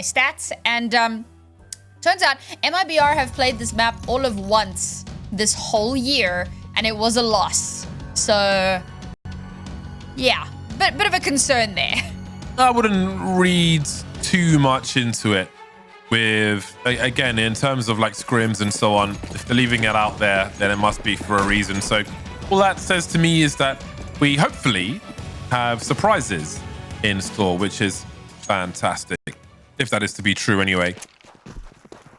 stats, and turns out MIBR have played this map all of once this whole year, and it was a loss. So, yeah, bit of a concern there. I wouldn't read too much into it. With, again, in terms of like scrims and so on, if they're leaving it out there, then it must be for a reason. So all that says to me is that we hopefully have surprises in store, which is fantastic, if that is to be true anyway.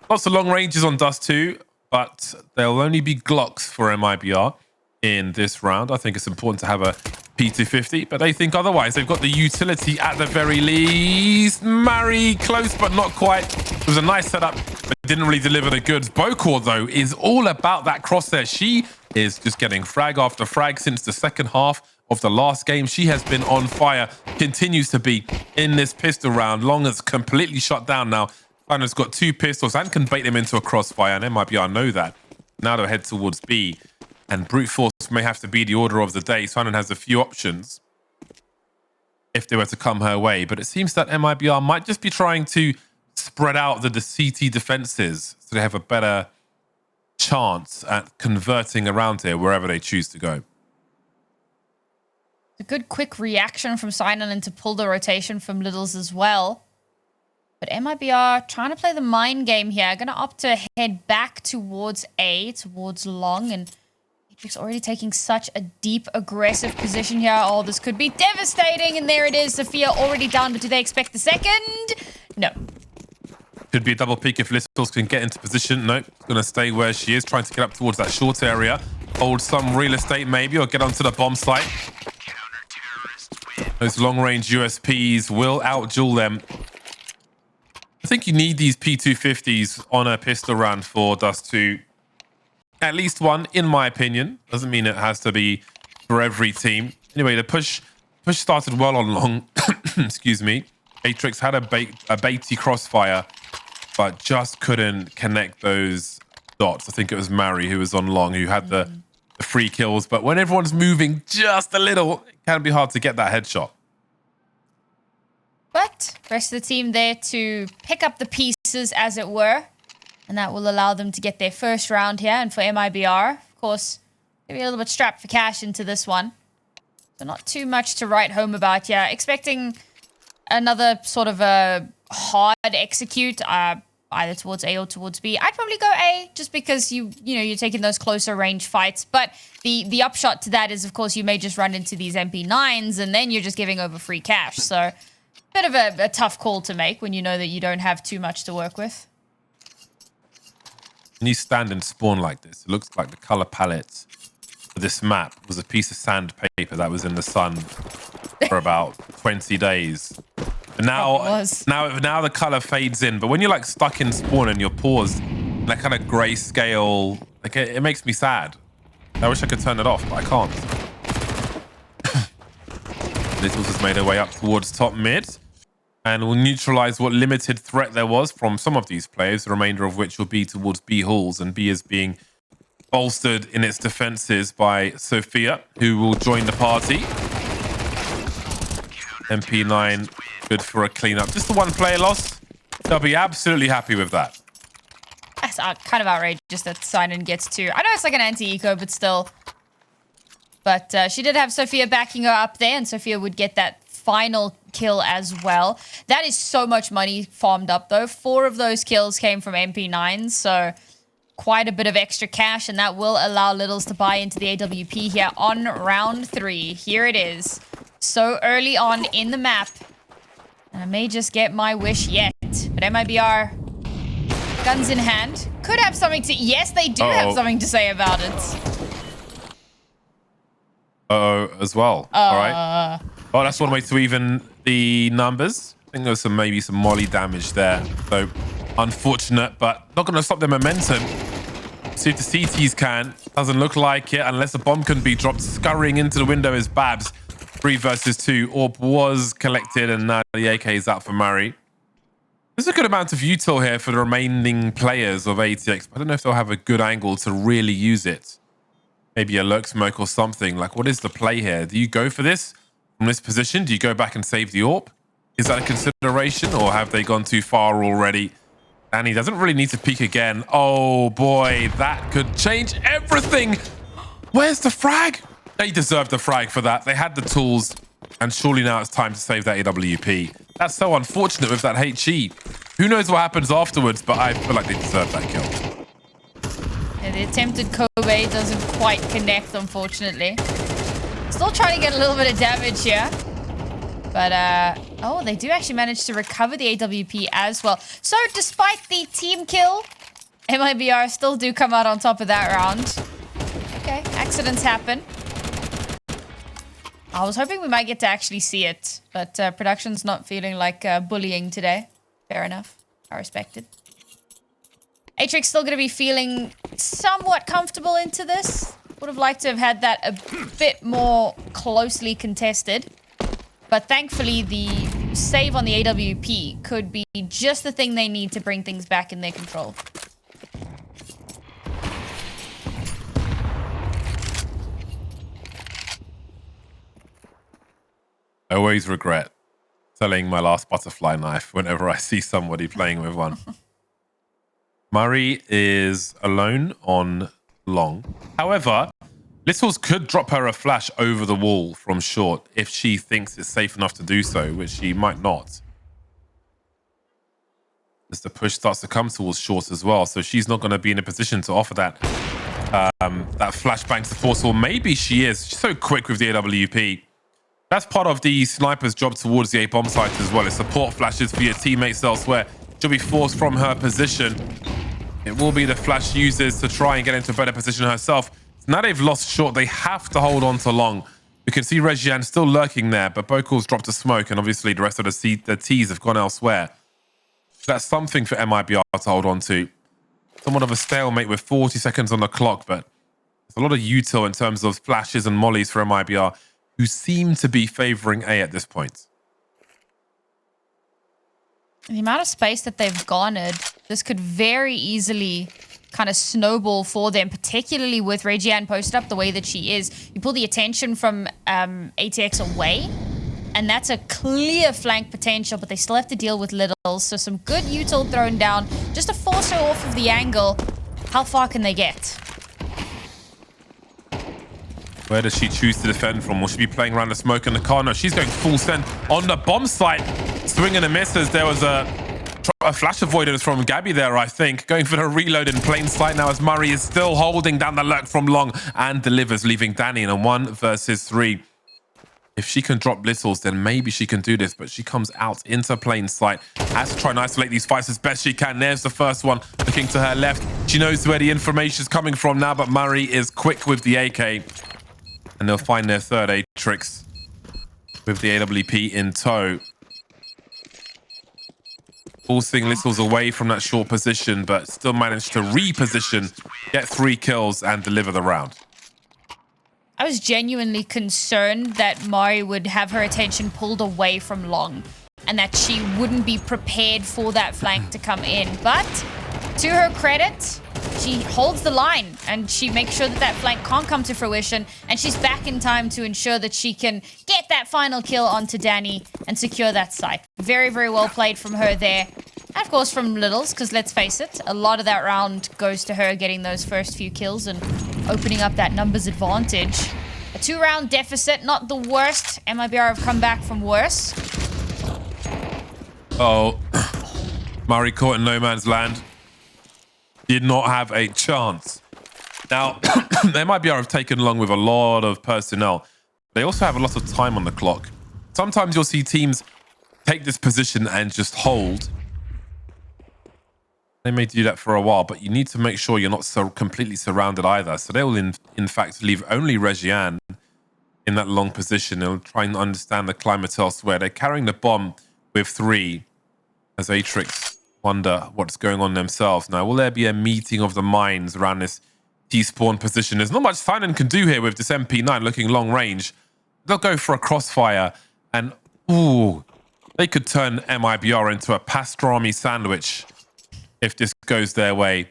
Lots of long ranges on Dust2, but there'll only be Glocks for MIBR in this round. I think it's important to have a P250, but they think otherwise. They've got the utility at the very least. Mari, close but not quite. It was a nice setup, but didn't really deliver the goods. Bokor, though, is all about that crosshair. She is just getting frag after frag since the second half of the last game. She has been on fire, continues to be in this pistol round. Long has completely shut down now. Final's got 2 pistols and can bait them into a crossfire, and MIBR know that. Now they'll head towards B. And brute force may have to be the order of the day. Simon has a few options if they were to come her way. But it seems that MIBR might just be trying to spread out the CT defenses so they have a better chance at converting around here wherever they choose to go. A good quick reaction from Sinon and to pull the rotation from Littles as well. But MIBR trying to play the mind game here. Going to opt to head back towards A, towards Long, and Matrix already taking such a deep, aggressive position here. Oh, this could be devastating. And there it is. Sophia already down, but do they expect the second? No. Could be a double peek if Littles can get into position. Nope, going to stay where she is, trying to get up towards that short area. Hold some real estate maybe, or get onto the bomb site. Those long-range USPs will outduel them. I think you need these P250s on a pistol round for Dust2. At least one, in my opinion. Doesn't mean it has to be for every team. Anyway, the push started well on Long. Excuse me. Matrix had a baity crossfire, but just couldn't connect those dots. I think it was Mari who was on Long who had the free kills. But when everyone's moving just a little, it can be hard to get that headshot. But rest of the team there to pick up the pieces, as it were. And that will allow them to get their first round here. And for MIBR, of course, maybe a little bit strapped for cash into this one. So not too much to write home about here. Expecting another sort of a hard execute, either towards A or towards B. I'd probably go A, just because you're taking those closer range fights. But the upshot to that is, of course, you may just run into these MP9s, and then you're just giving over free cash. So bit of a tough call to make when you know that you don't have too much to work with. When you stand and spawn like this, it looks like the color palette for this map was a piece of sandpaper that was in the sun for about 20 days. And now the color fades in. But when you're like stuck in spawn and you're paused, that kind of grayscale, like it makes me sad. I wish I could turn it off, but I can't. Littles has made her way up towards top mid and will neutralize what limited threat there was from some of these players, the remainder of which will be towards B halls, and B is being bolstered in its defenses by Sophia, who will join the party. MP9, good for a cleanup. Just the one player loss. They'll be absolutely happy with that. That's kind of outrageous that Sinon gets 2. I know it's like an anti-eco, but still. But she did have Sophia backing her up there, and Sophia would get that final kill as well. That is so much money farmed up, though. 4 of those kills came from MP9s, so quite a bit of extra cash, and that will allow Littles to buy into the AWP here on round 3. Here it is. So early on in the map. And I may just get my wish yet. But MIBR, guns in hand, could have something to... Yes, they do have something to say about it. As well. All right. Well, that's one way to even the numbers. I think there's maybe some molly damage there. So unfortunate, but not going to stop their momentum. See if the CTs can. Doesn't look like it unless a bomb can be dropped. Scurrying into the window is Babs. 3 versus 2. Orb was collected, and now the AK is out for Mari. There's a good amount of util here for the remaining players of ATX. I don't know if they'll have a good angle to really use it. Maybe a lurk smoke or something. Like, what is the play here? Do you go for this from this position? Do you go back and save the AWP? Is that a consideration, or have they gone too far already? And he doesn't really need to peek again. Oh boy, that could change everything. Where's the frag? They deserved the frag for that. They had the tools, and surely now it's time to save that AWP. That's so unfortunate with that HE. Who knows what happens afterwards, but I feel like they deserve that kill. Yeah, the attempted Kobe doesn't quite connect, unfortunately. Still trying to get a little bit of damage here. But, oh, they do actually manage to recover the AWP as well. So, despite the team kill, MIBR still do come out on top of that round. Okay, accidents happen. I was hoping we might get to actually see it, but production's not feeling like bullying today. Fair enough. I respect it. Atrix still going to be feeling somewhat comfortable into this. Would have liked to have had that a bit more closely contested. But thankfully, the save on the AWP could be just the thing they need to bring things back in their control. I always regret selling my last butterfly knife whenever I see somebody playing with one. Murray is alone on long. However, Littles could drop her a flash over the wall from short if she thinks it's safe enough to do so, which she might not. As the push starts to come towards short as well, so she's not going to be in a position to offer that flashbang support, or maybe she is. She's so quick with the AWP. That's part of the sniper's job towards the A bomb site as well. It's support flashes for your teammates elsewhere. She'll be forced from her position. It will be the flash users to try and get into a better position herself. Now they've lost short. They have to hold on to long. You can see Regiane still lurking there, but Bokal's dropped a smoke, and obviously the rest of the T's have gone elsewhere. That's something for MIBR to hold on to. Somewhat of a stalemate with 40 seconds on the clock, but there's a lot of util in terms of flashes and mollies for MIBR, who seem to be favoring A at this point. The amount of space that they've garnered, this could very easily kind of snowball for them, particularly with Regiane posted up the way that she is. You pull the attention from ATX away, and that's a clear flank potential, but they still have to deal with Littles. So some good util thrown down just to force her off of the angle. How far can they get? Where does she choose to defend from? Will she be playing around the smoke in the car? No, she's going full send on the bomb site. Swinging and misses. There was a flash avoidance from Gabby there, I think. Going for the reload in plain sight now as Murray is still holding down the lurk from long and delivers, leaving Danny in a 1 versus 3. If she can drop Littles, then maybe she can do this, but she comes out into plain sight. Has to try and isolate these fights as best she can. There's the first one, looking to her left. She knows where the information is coming from now, but Murray is quick with the AK. And they'll find their third Atrix with the AWP in tow. Forcing Littles away from that short position, but still managed to reposition, get 3 kills, and deliver the round. I was genuinely concerned that Mari would have her attention pulled away from long and that she wouldn't be prepared for that flank to come in. But to her credit, she holds the line and she makes sure that that flank can't come to fruition, and she's back in time to ensure that she can get that final kill onto Danny and secure that site. Very, very well played from her there. And of course from Littles, because let's face it, a lot of that round goes to her getting those first few kills and opening up that numbers advantage. A 2-round deficit, not the worst. MIBR have come back from worse. Oh, Murray caught in no man's land. Did not have a chance. Now, MIBR have taken along with a lot of personnel. They also have a lot of time on the clock. Sometimes you'll see teams take this position and just hold. They may do that for a while, but you need to make sure you're not so completely surrounded either. So they will, in fact, leave only Regiane in that long position. They'll try and understand the climate elsewhere. They're carrying the bomb with 3 as Atrix wonder what's going on themselves. Now, will there be a meeting of the minds around this T-spawn position? There's not much Tynan can do here with this MP9 looking long range. They'll go for a crossfire, and ooh, they could turn MIBR into a pastrami sandwich if this goes their way.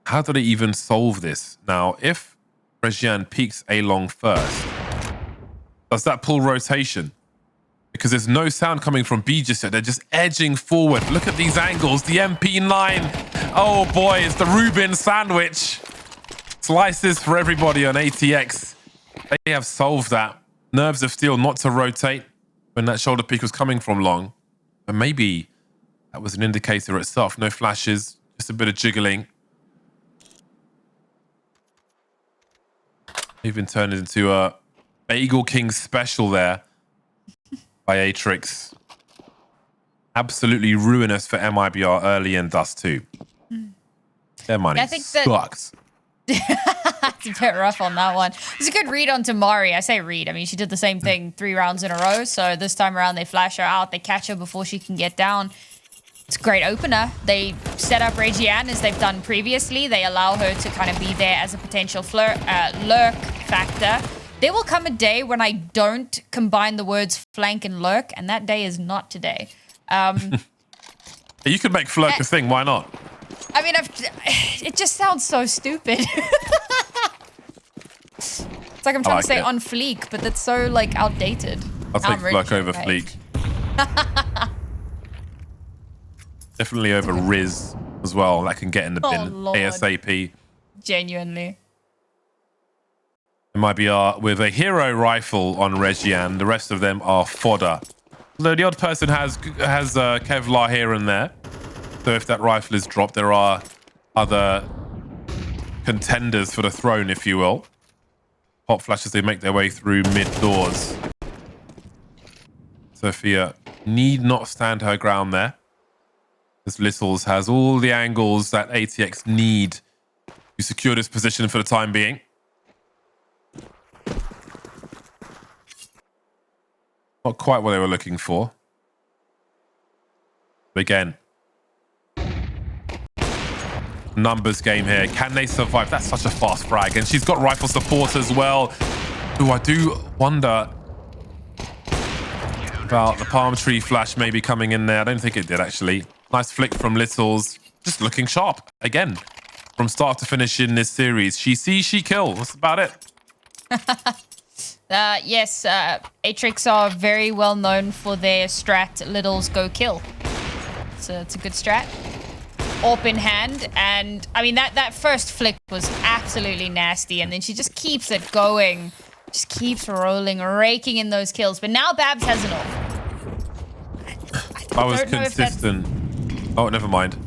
How do they even solve this? Now, if Regiane peeks A long first, does that pull rotation? because there's no sound coming from B just yet. They're just edging forward. Look at these angles. The MP9. Oh boy, it's the Reuben sandwich. Slices for everybody on ATX. They have solved that. Nerves of steel not to rotate when that shoulder peak was coming from long. And maybe that was an indicator itself. No flashes, just a bit of jiggling. Even turned into a Bagel King special there by Atrix. Absolutely ruinous for MIBR early in Dust 2. Their money sucks. It's a bit rough on that one. It's a good read on Tamari. I say read. I mean, she did the same thing 3 rounds in a row. So this time around, they flash her out. They catch her before she can get down. It's a great opener. They set up Regiane as they've done previously. They allow her to kind of be there as a potential lurk factor. There will come a day when I don't combine the words flank and lurk, and that day is not today. You could make flurk a thing. Why not? I mean, it just sounds so stupid. It's like I'm trying to say on fleek, but that's so like outdated. I'll take flurk over fleek. Definitely over Riz as well. That can get in the bin ASAP. Genuinely. MIBR with a hero rifle on Regiane. The rest of them are fodder. Although the odd person has Kevlar here and there. So if that rifle is dropped, there are other contenders for the throne, if you will. Hot flashes, they make their way through mid doors. Sophia need not stand her ground there, as Littles has all the angles that ATX need to secure this position for the time being. Not quite what they were looking for. But again, numbers game here. Can they survive? That's such a fast frag. And she's got rifle support as well. Ooh, I do wonder about the palm tree flash maybe coming in there. I don't think it did, actually. Nice flick from Littles. Just looking sharp. Again, from start to finish in this series. She sees, she kills. That's about it. Yes, Atrix are very well known for their strat, Littles Go Kill. So it's a good strat. AWP in hand, and I mean that first flick was absolutely nasty, and then she just keeps it going. Just keeps rolling, raking in those kills. But now Babs has an AWP. I was consistent. Oh, never mind.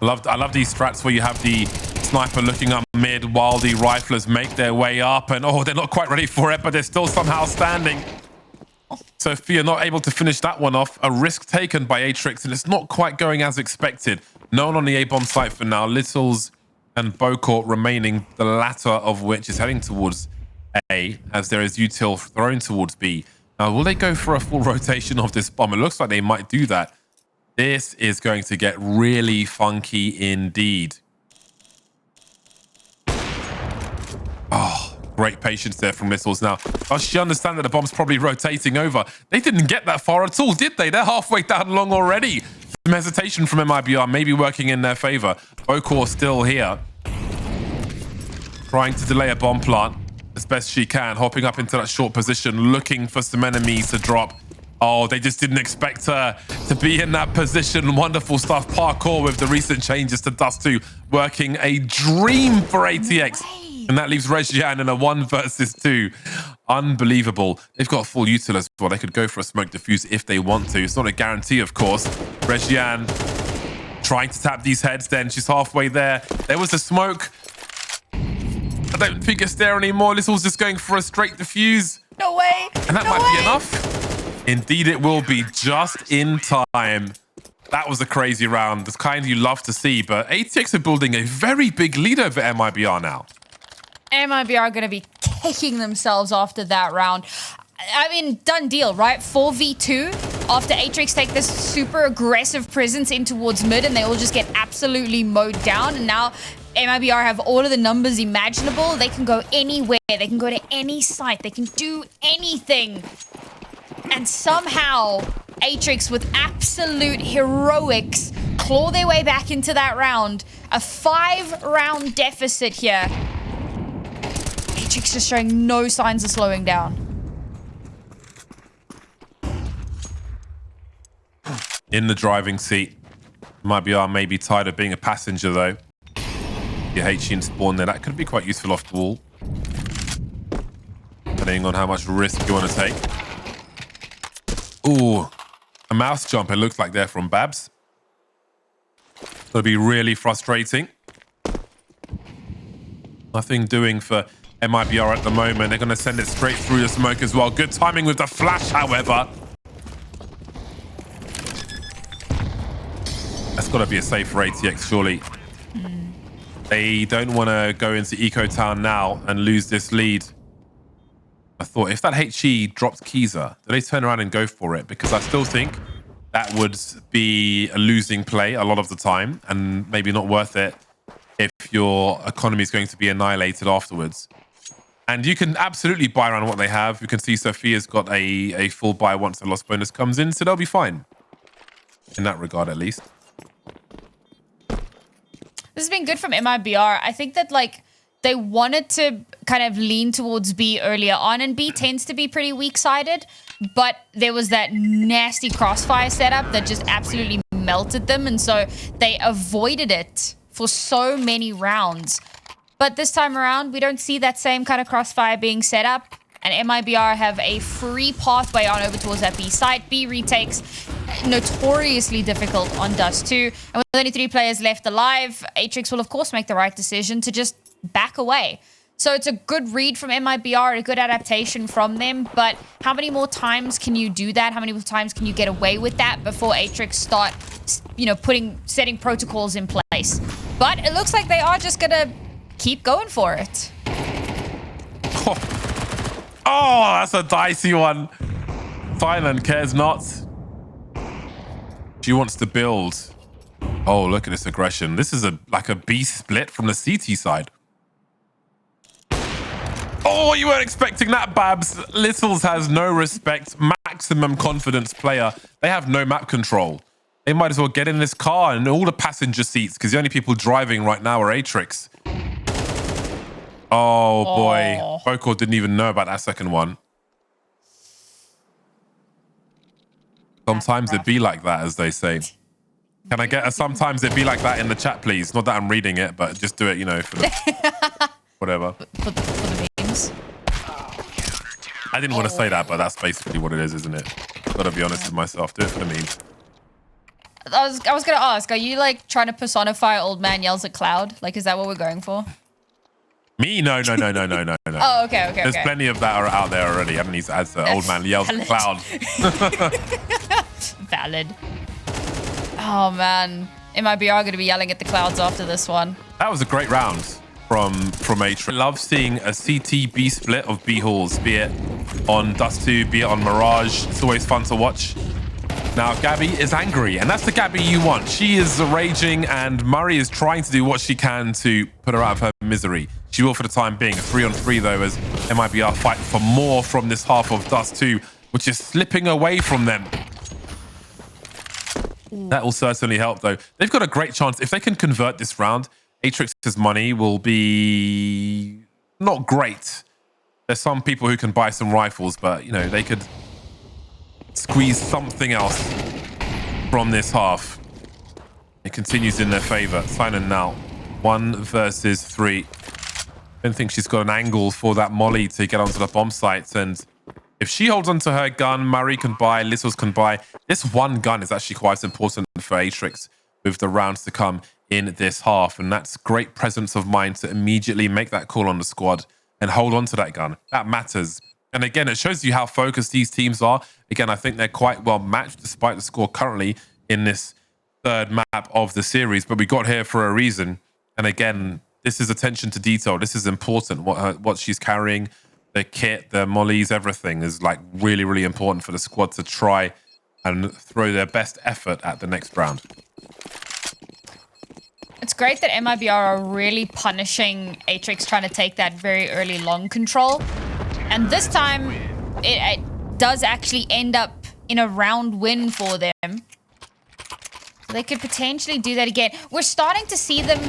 I love these strats where you have the sniper looking up mid while the riflers make their way up, and oh, they're not quite ready for it, but they're still somehow standing. Sophia not able to finish that one off. A risk taken by Atrix, and it's not quite going as expected. No one on the A-bomb site for now. Littles and Bocor remaining, the latter of which is heading towards A, as there is util thrown towards B. Now, will they go for a full rotation of this bomb? It looks like they might do that. This is going to get really funky indeed. Oh, great patience there from Littles now. Does she understand that the bomb's probably rotating over? They didn't get that far at all, did they? They're halfway down long already. Some hesitation from MIBR, maybe working in their favor. Bocor still here. Trying to delay a bomb plant as best she can. Hopping up into that short position, looking for some enemies to drop. Oh, they just didn't expect her to be in that position. Wonderful stuff. Parkour with the recent changes to Dust 2. Working a dream for ATX. And that leaves Regiane in a 1 versus 2. Unbelievable. They've got full util as well. They could go for a smoke diffuse if they want to. It's not a guarantee, of course. Regiane trying to tap these heads then. She's halfway there. There was a smoke. I don't think it's there anymore. Little's just going for a straight diffuse. No way. And that might be enough. Indeed, it will be just in time. That was a crazy round. The kind you love to see. But ATX are building a very big lead over MIBR now. MIBR are going to be kicking themselves after that round. I mean, done deal, right? 4v2 after Atrix take this super aggressive presence in towards mid, and they all just get absolutely mowed down. And now MIBR have all of the numbers imaginable. They can go anywhere. They can go to any site. They can do anything. And somehow Atrix, with absolute heroics, claw their way back into that round. A 5-round deficit here. Atrix just showing no signs of slowing down. in the driving seat. Might be maybe tired of being a passenger though. Your HE and spawn there. That could be quite useful off the wall. Depending on how much risk you want to take. Ooh, a mouse jump it looks like there from Babs. That'll be really frustrating. Nothing doing for MIBR at the moment. They're going to send it straight through the smoke as well. Good timing with the flash, however. That's got to be a safe for ATX, surely. They don't want to go into Eco Town now and lose this lead. I thought if that HE dropped Keyser, do they turn around and go for it? Because I still think that would be a losing play a lot of the time and maybe not worth it if your economy is going to be annihilated afterwards. And you can absolutely buy around what they have. You can see Sophia's got a full buy once the loss bonus comes in, so they'll be fine. In that regard, at least. This has been good from MIBR. I think that, like, they wanted to kind of lean towards B earlier on, and B tends to be pretty weak-sided, but there was that nasty crossfire setup that just absolutely melted them, and so they avoided it for so many rounds. But this time around, we don't see that same kind of crossfire being set up, and MIBR have a free pathway on over towards that B site. B retakes notoriously difficult on Dust2, and with only 3 players left alive, Atrix will of course make the right decision to just back away. So it's a good read from MIBR, a good adaptation from them, but how many more times can you do that? How many more times can you get away with that before Atrix start, you know, setting protocols in place? But it looks like they are just gonna keep going for it. Oh, that's a dicey one. Silent cares not. She wants to build. Oh, look at this aggression. This is like a B split from the CT side. Oh, you weren't expecting that, Babs. Littles has no respect. Maximum confidence player. They have no map control. They might as well get in this car and all the passenger seats because the only people driving right now are Atrix. Oh, boy. Boko didn't even know about that second one. Sometimes it be like that, as they say. Can I get a sometimes it be like that in the chat, please? Not that I'm reading it, but just do it, you know, for the whatever. For the memes. I didn't want to say that, but that's basically what it is, isn't it? Gotta be honest with myself. Do it for the memes. I was gonna ask, are you like trying to personify Old Man Yells at Cloud? Like, is that what we're going for? Me? No. Oh, okay. There's plenty of that are out there already. I don't need to add to Old Man Yells at Cloud. Valid. Oh, man. MIBR going to be yelling at the clouds after this one. That was a great round from Atrix. I love seeing a CT B split of B halls, be it on Dust2, be it on Mirage. It's always fun to watch. Now, Gabby is angry, and that's the Gabby you want. She is raging, and Murray is trying to do what she can to put her out of her misery. She will for the time being. A 3-on-3, though, as MIBR fight for more from this half of Dust2, which is slipping away from them. That will certainly help, though. They've got a great chance. If they can convert this round, Atrix's money will be not great. There's some people who can buy some rifles, but, you know, they could squeeze something else from this half. It continues in their favor. Silent now. 1 versus 3. I don't think she's got an angle for that Molly to get onto the bomb site. And if she holds onto her gun, Murray can buy, Littles can buy. This one gun is actually quite important for Atrix with the rounds to come in this half. And that's great presence of mind to immediately make that call on the squad and hold on to that gun. That matters. And again, it shows you how focused these teams are. Again, I think they're quite well matched despite the score currently in this third map of the series. But we got here for a reason. And again, this is attention to detail. This is important. What she's carrying, the kit, the mollies, everything is like really, really important for the squad to try and throw their best effort at the next round. It's great that MIBR are really punishing Atrix trying to take that very early long control. And this time, it does actually end up in a round win for them. So they could potentially do that again. We're starting to see them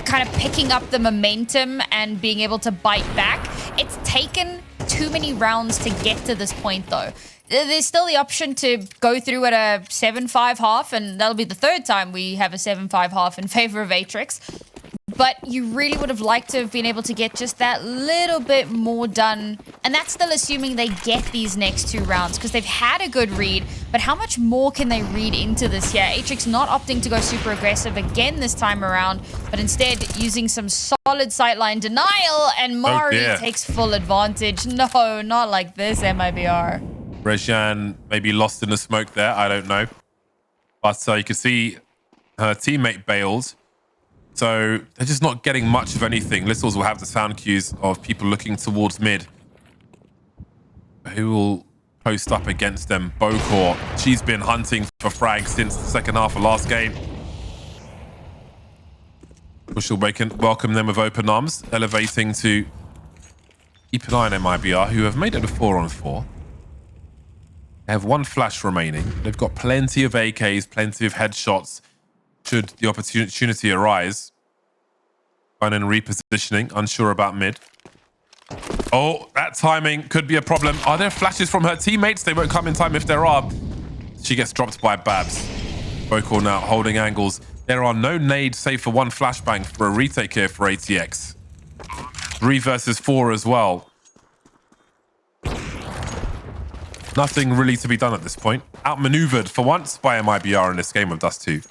kind of picking up the momentum and being able to bite back. It's taken too many rounds to get to this point, though. There's still the option to go through at a 7-5 half, and that'll be the third time we have a 7-5 half in favor of Atrix. But you really would have liked to have been able to get just that little bit more done. And that's still assuming they get these next 2 rounds, because they've had a good read. But how much more can they read into this here? Atrix not opting to go super aggressive again this time around, but instead using some solid sightline denial. And Mari takes full advantage. No, not like this, MIBR. Rejan maybe lost in the smoke there. I don't know. But you can see her teammate bailed. So they're just not getting much of anything. Littles will have the sound cues of people looking towards mid. Who will post up against them? Bokor. She's been hunting for frags since the second half of last game. Bush will welcome them with open arms, elevating to keep an eye on MIBR, who have made it a 4-on-4. They have 1 flash remaining. They've got plenty of AKs, plenty of headshots, should the opportunity arise. And in repositioning, unsure about mid. Oh, that timing could be a problem. Are there flashes from her teammates? They won't come in time if there are. She gets dropped by Babs. Bokor now holding angles. There are no nades save for 1 flashbang for a retake here for ATX. 3 versus 4 as well. Nothing really to be done at this point. Outmaneuvered for once by MIBR in this game of Dust2.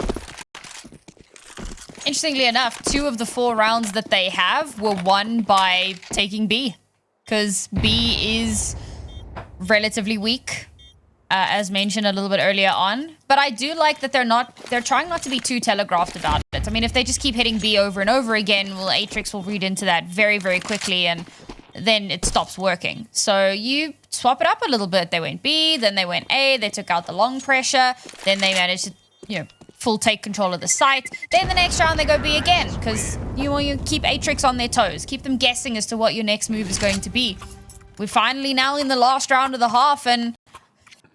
Interestingly enough, 2 of the 4 rounds that they have were won by taking B, because B is relatively weak, as mentioned a little bit earlier on. But I do like that they're trying not to be too telegraphed about it. I mean, if they just keep hitting B over and over again, well, Atrix will read into that very, very quickly, and then it stops working. So you swap it up a little bit. They went B, then they went A, they took out the long pressure, then they managed to, full take control of the site. Then the next round they go B again, because you want to keep Atrix on their toes, keep them guessing as to what your next move is going to be. We're finally now in the last round of the half, and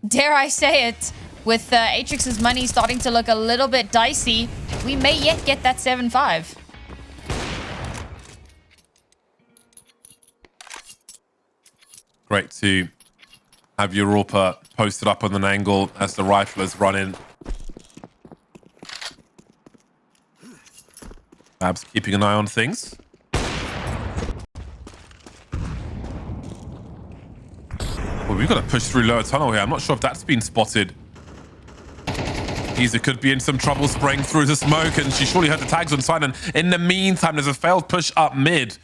dare I say it, with Atrix's money starting to look a little bit dicey, we may yet get that 7-5. Great to have Europa posted up on an angle as the riflers run in. Babs keeping an eye on things. Well, we've got to push through lower tunnel here. I'm not sure if that's been spotted. Giza could be in some trouble spraying through the smoke, and she surely heard the tags on side. And in the meantime, there's a failed push up mid.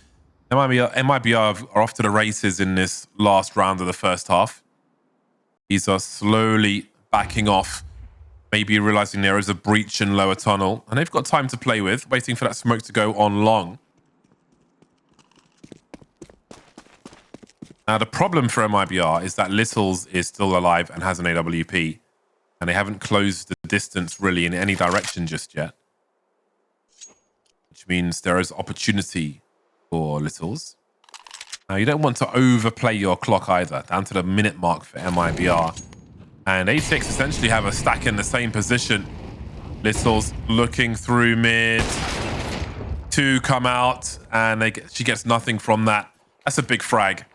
MIBR are off to the races in this last round of the first half. These are slowly backing off, maybe realizing there is a breach in lower tunnel, and they've got time to play with, waiting for that smoke to go on long. Now, the problem for MIBR is that Littles is still alive and has an AWP, and they haven't closed the distance really in any direction just yet, which means there is opportunity for Littles. Now, you don't want to overplay your clock either, down to the minute mark for MIBR. And A6 essentially have a stack in the same position. Littles looking through mid. 2 come out, and she gets nothing from that. That's a big frag.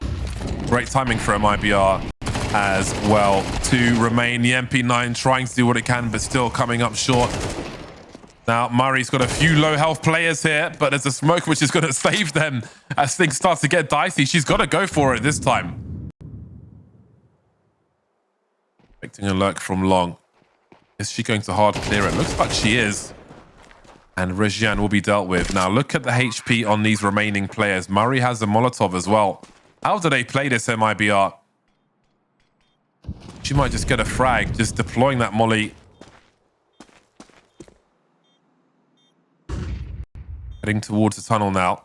Great timing for MIBR as well to remain. The MP9 trying to do what it can, but still coming up short. Now, Murray's got a few low health players here, but there's a smoke which is going to save them as things start to get dicey. She's got to go for it this time. Expecting a lurk from long. Is she going to hard clear it? Looks like she is. And Regian will be dealt with. Now, look at the HP on these remaining players. Murray has a Molotov as well. How do they play this MIBR? She might just get a frag, just deploying that molly. Heading towards the tunnel now.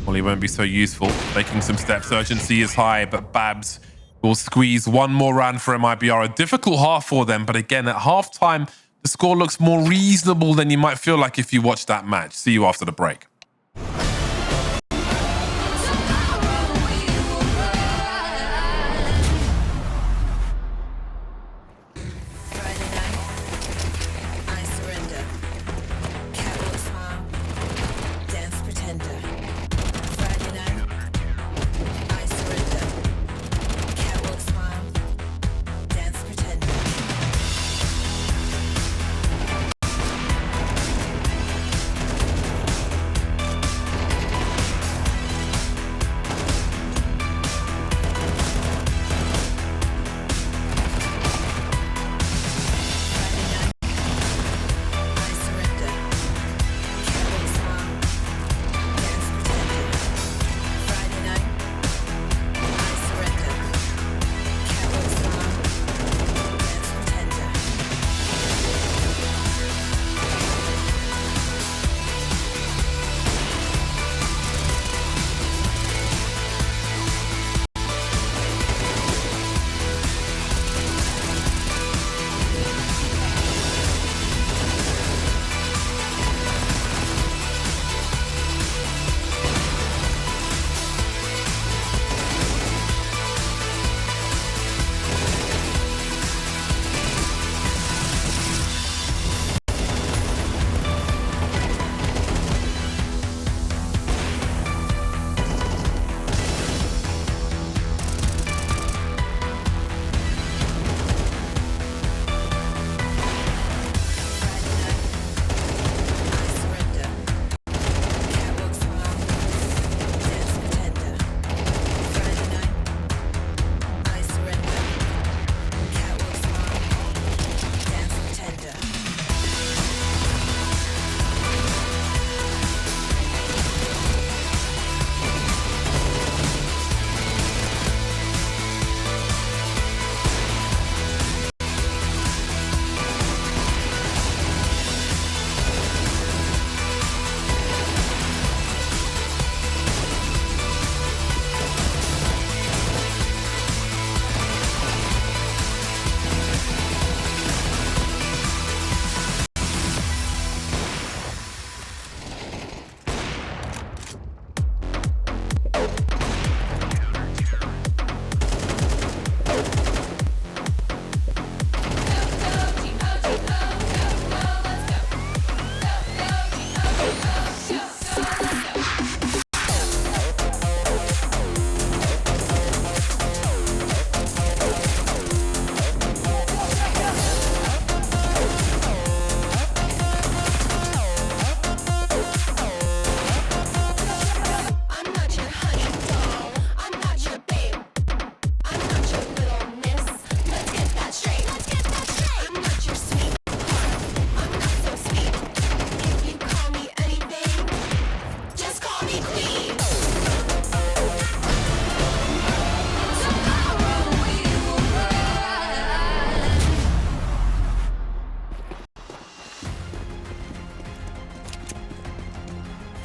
Molly won't be so useful. Making some steps. Urgency is high, but Babs will squeeze one more round for MIBR. A difficult half for them, but again, at halftime, the score looks more reasonable than you might feel like if you watch that match. See you after the break.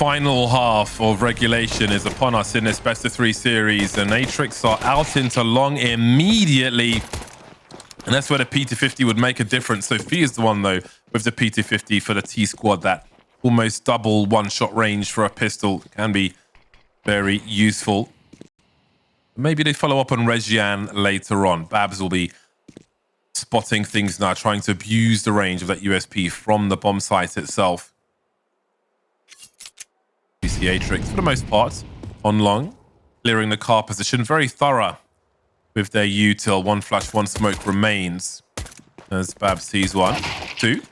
final half of regulation is upon us in this best of 3 series, and Atrix are out into long immediately. And that's where the P250 would make a difference. Sophia's the one, though, with the P250 for the T squad. That almost double one-shot range for a pistol can be very useful. Maybe they follow up on Regian later on. Babs will be spotting things now, trying to abuse the range of that USP from the bomb site itself. We see Atrix, for the most part, on long, clearing the car position. Very thorough with their util. 1 flash, 1 smoke remains. As Babs sees 1, 2.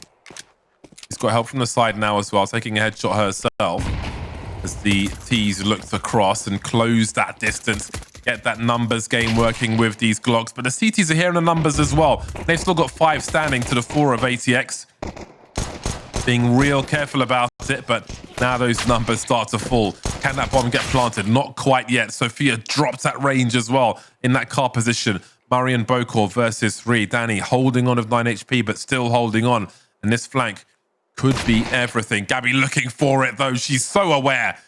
He's got help from the side now as well, taking a headshot herself. As the T's looked across and close that distance. Get that numbers game working with these Glocks. But the CTs are here in the numbers as well. They've still got 5 standing to the 4 of ATX. Being real careful about it, but now those numbers start to fall. Can that bomb get planted? Not quite yet. Sophia dropped at range as well in that car position. Murray and Bokor versus 3. Danny holding on with 9 HP, but still holding on. And this flank could be everything. Gabby looking for it, though. She's so aware.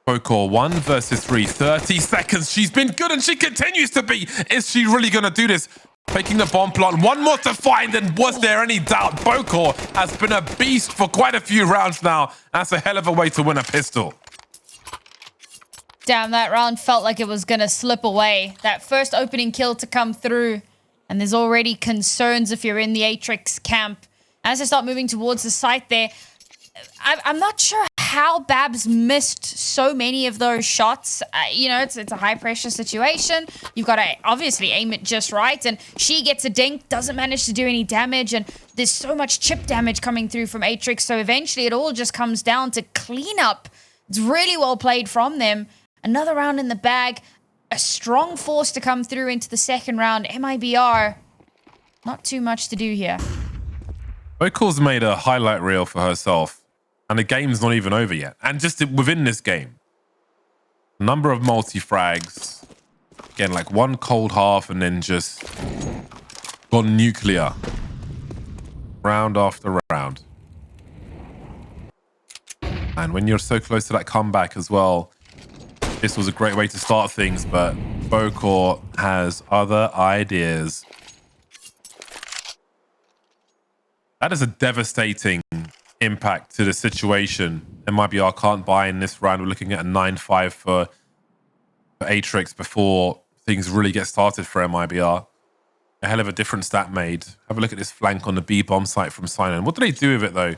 Bokor 1 versus 3. 30 seconds. She's been good, and she continues to be. Is she really going to do this? Taking the bomb plant. 1 more to find, and was there any doubt? Bokor has been a beast for quite a few rounds now. That's a hell of a way to win a pistol. Damn, that round felt like it was going to slip away. That first opening kill to come through. And there's already concerns if you're in the Atrix camp. As I start moving towards the site there, I'm not sure how Babs missed so many of those shots. You know, it's a high-pressure situation. You've got to obviously aim it just right. And she gets a dink, doesn't manage to do any damage. And there's so much chip damage coming through from Atrix. So eventually it all just comes down to cleanup. It's really well played from them. Another round in the bag. A strong force to come through into the second round. MIBR, not too much to do here. Bokor's made a highlight reel for herself. And the game's not even over yet. And just within this game, number of multi-frags. Again, like 1 cold half and then just gone nuclear. Round after round. And when you're so close to that comeback as well, this was a great way to start things, but Bokor has other ideas. That is a devastating impact to the situation. MIBR can't buy in this round. We're looking at a 9-5 for Atrix before things really get started for MIBR. A hell of a difference that made. Have a look at this flank on the B bomb site from Sinan. What do they do with it, though?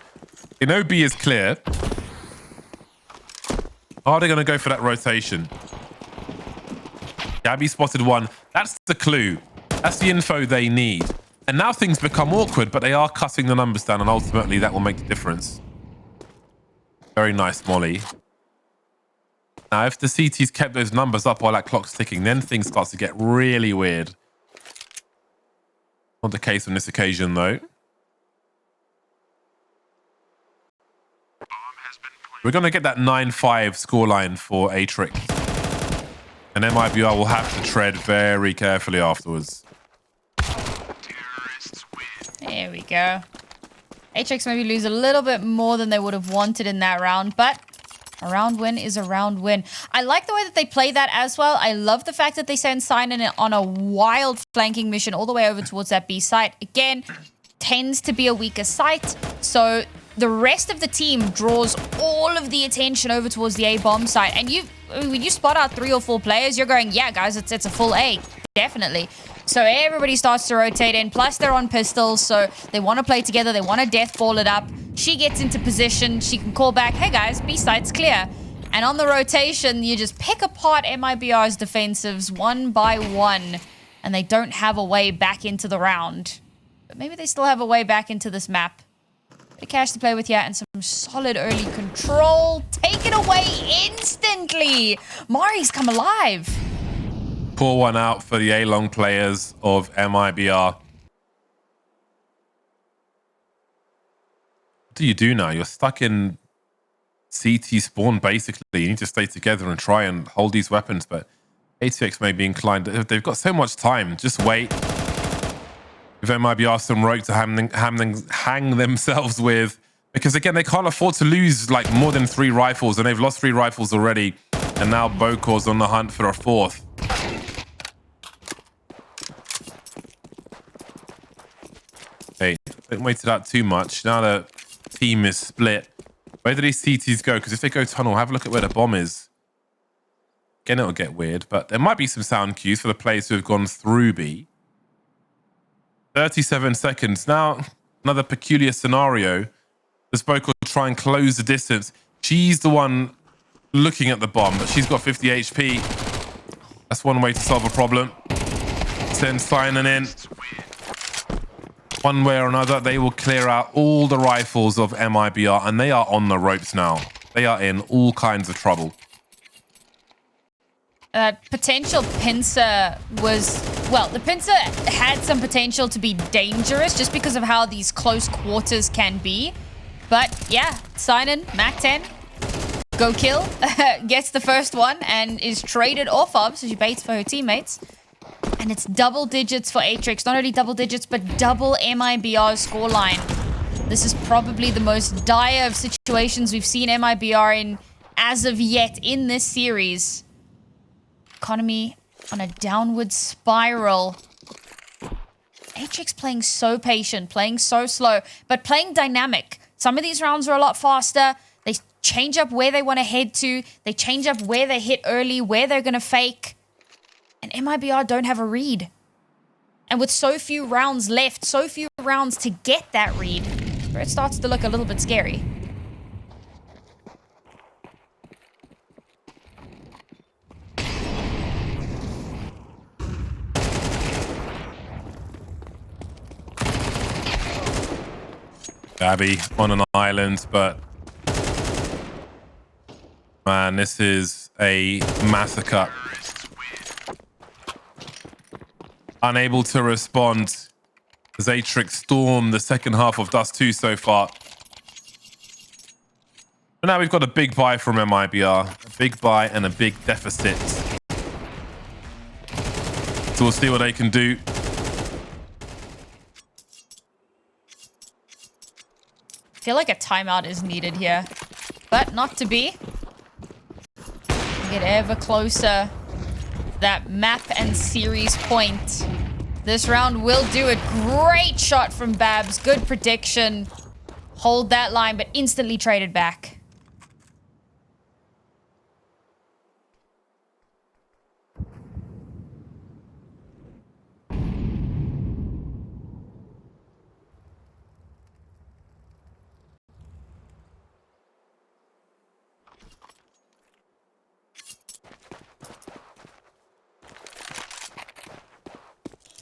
They know B is clear. Are they going to go for that rotation? Gabby spotted 1. That's the clue. That's the info they need. And now things become awkward, but they are cutting the numbers down, and ultimately that will make the difference. Very nice, Molly. Now, if the CT's kept those numbers up while that clock's ticking, then things start to get really weird. Not the case on this occasion, though. We're going to get that 9-5 scoreline for Atrix. And MIBR will have to tread very carefully afterwards. There we go. Atrix maybe lose a little bit more than they would have wanted in that round, but a round win is a round win. I like the way that they play that as well. I love the fact that they send Sinan on a wild flanking mission all the way over towards that B site. Again, tends to be a weaker site, so the rest of the team draws all of the attention over towards the A bomb site. And when you spot out 3 or 4 players, you're going, yeah, guys, it's a full A. Definitely. So everybody starts to rotate in. Plus, they're on pistols, so they want to play together. They want to death ball it up. She gets into position. She can call back, hey, guys, B site's clear. And on the rotation, you just pick apart MIBR's defensives 1 by 1. And they don't have a way back into the round. But maybe they still have a way back into this map. Bit of cash to play with here and some solid early control. Taken away instantly. Mari's come alive. Pour one out for the A-long players of MIBR. What do you do now? You're stuck in CT spawn, basically. You need to stay together and try and hold these weapons, but ATX may be inclined. They've got so much time. Just wait. If MIBR some rogue to hang themselves with, Because again, they can't afford to lose like more than 3 rifles, and they've lost 3 rifles already. And now Bokor's on the hunt for a 4th. Hey, don't wait it out too much. Now the team is split. Where do these CTs go? Because if they go tunnel, have a look at where the bomb is. Again, it'll get weird, but there might be some sound cues for the players who have gone through B. 37 seconds. Now, another peculiar scenario. Does Boko try and close the distance? She's the one looking at the bomb, but she's got 50 HP. That's one way to solve a problem. Send signing in. One way or another, they will clear out all the rifles of MIBR, and they are on the ropes now. They are in all kinds of trouble. Potential pincer was... Well, the pincer had some potential to be dangerous just because of how these close quarters can be. But yeah, Sign-in, Mac 10, go kill, gets the first one and is traded off of, so she baits for her teammates. And it's double digits for Atrix. Not only double digits, but double MIBR scoreline. This is probably the most dire of situations we've seen MIBR in as of yet in this series. Economy on a downward spiral. Atrix playing so patient, playing so slow, but playing dynamic. Some of these rounds are a lot faster. They change up where they want to head to. They change up where they hit early, where they're going to fake. And MIBR don't have a read. And with so few rounds left, so few rounds to get that read, it starts to look a little bit scary. Abby on an island, but man, this is a massacre. Unable to respond as Atrix storm the second half of Dust2 so far. But now we've got a big buy from MIBR, a big buy and a big deficit. So we'll see what they can do. I feel like a timeout is needed here, but not to be. Get ever closer. That map and series point. This round will do it. Great shot from Babs. Good prediction. Hold that line, but instantly traded back.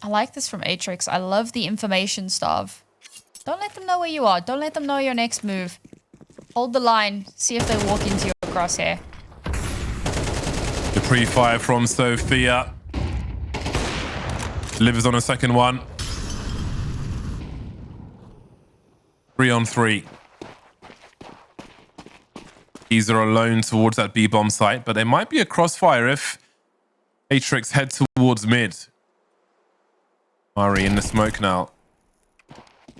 I like this from Atrix. I love the information starve. Don't let them know where you are. Don't let them know your next move. Hold the line. See if they walk into your crosshair. The pre-fire from Sophia. Delivers on a second one. 3 on 3. These are alone towards that B-bomb site, but there might be a crossfire if Atrix head towards mid. Mari in the smoke now.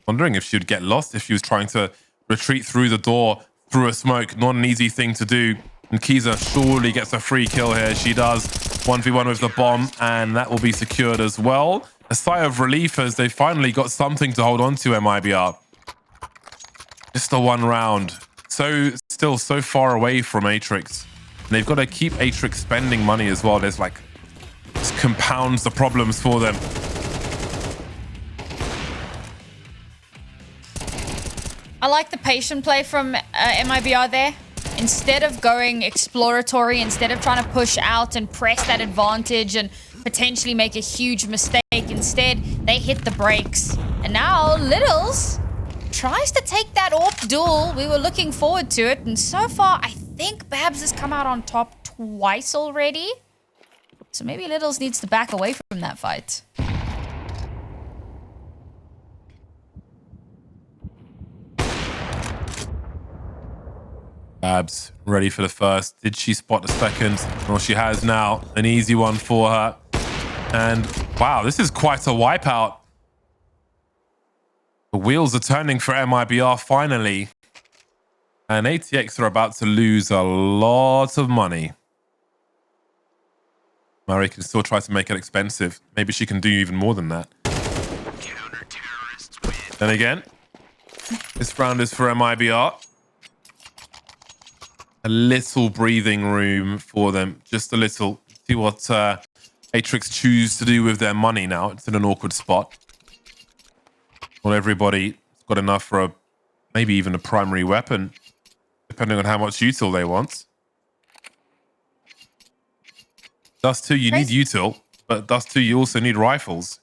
Wondering if she would get lost if she was trying to retreat through the door, through a smoke. Not an easy thing to do. And Kiza surely gets a free kill here. She does. 1v1 with the bomb, and that will be secured as well. A sigh of relief as they finally got something to hold on to, MIBR. Just the one round. So still so far away from Atrix. And they've got to keep Atrix spending money as well. There's like, this compounds the problems for them. I like the patient play from MIBR there. Instead of going exploratory, instead of trying to push out and press that advantage and potentially make a huge mistake, instead they hit the brakes. And now Littles tries to take that AWP duel. We were looking forward to it. And so far, I think Babs has come out on top twice already. So maybe Littles needs to back away from that fight. Babs ready for the first. Did she spot the second? Well, she has now. An easy one for her. And wow, this is quite a wipeout. The wheels are turning for MIBR finally. And ATX are about to lose a lot of money. Murray can still try to make it expensive. Maybe she can do even more than that. Then again, this round is for MIBR. A little breathing room for them. Just a little. See what Atrix choose to do with their money now. It's in an awkward spot. Not everybody's got enough for maybe even a primary weapon, depending on how much util they want. Dust2, you need util, but Dust2, you also need rifles.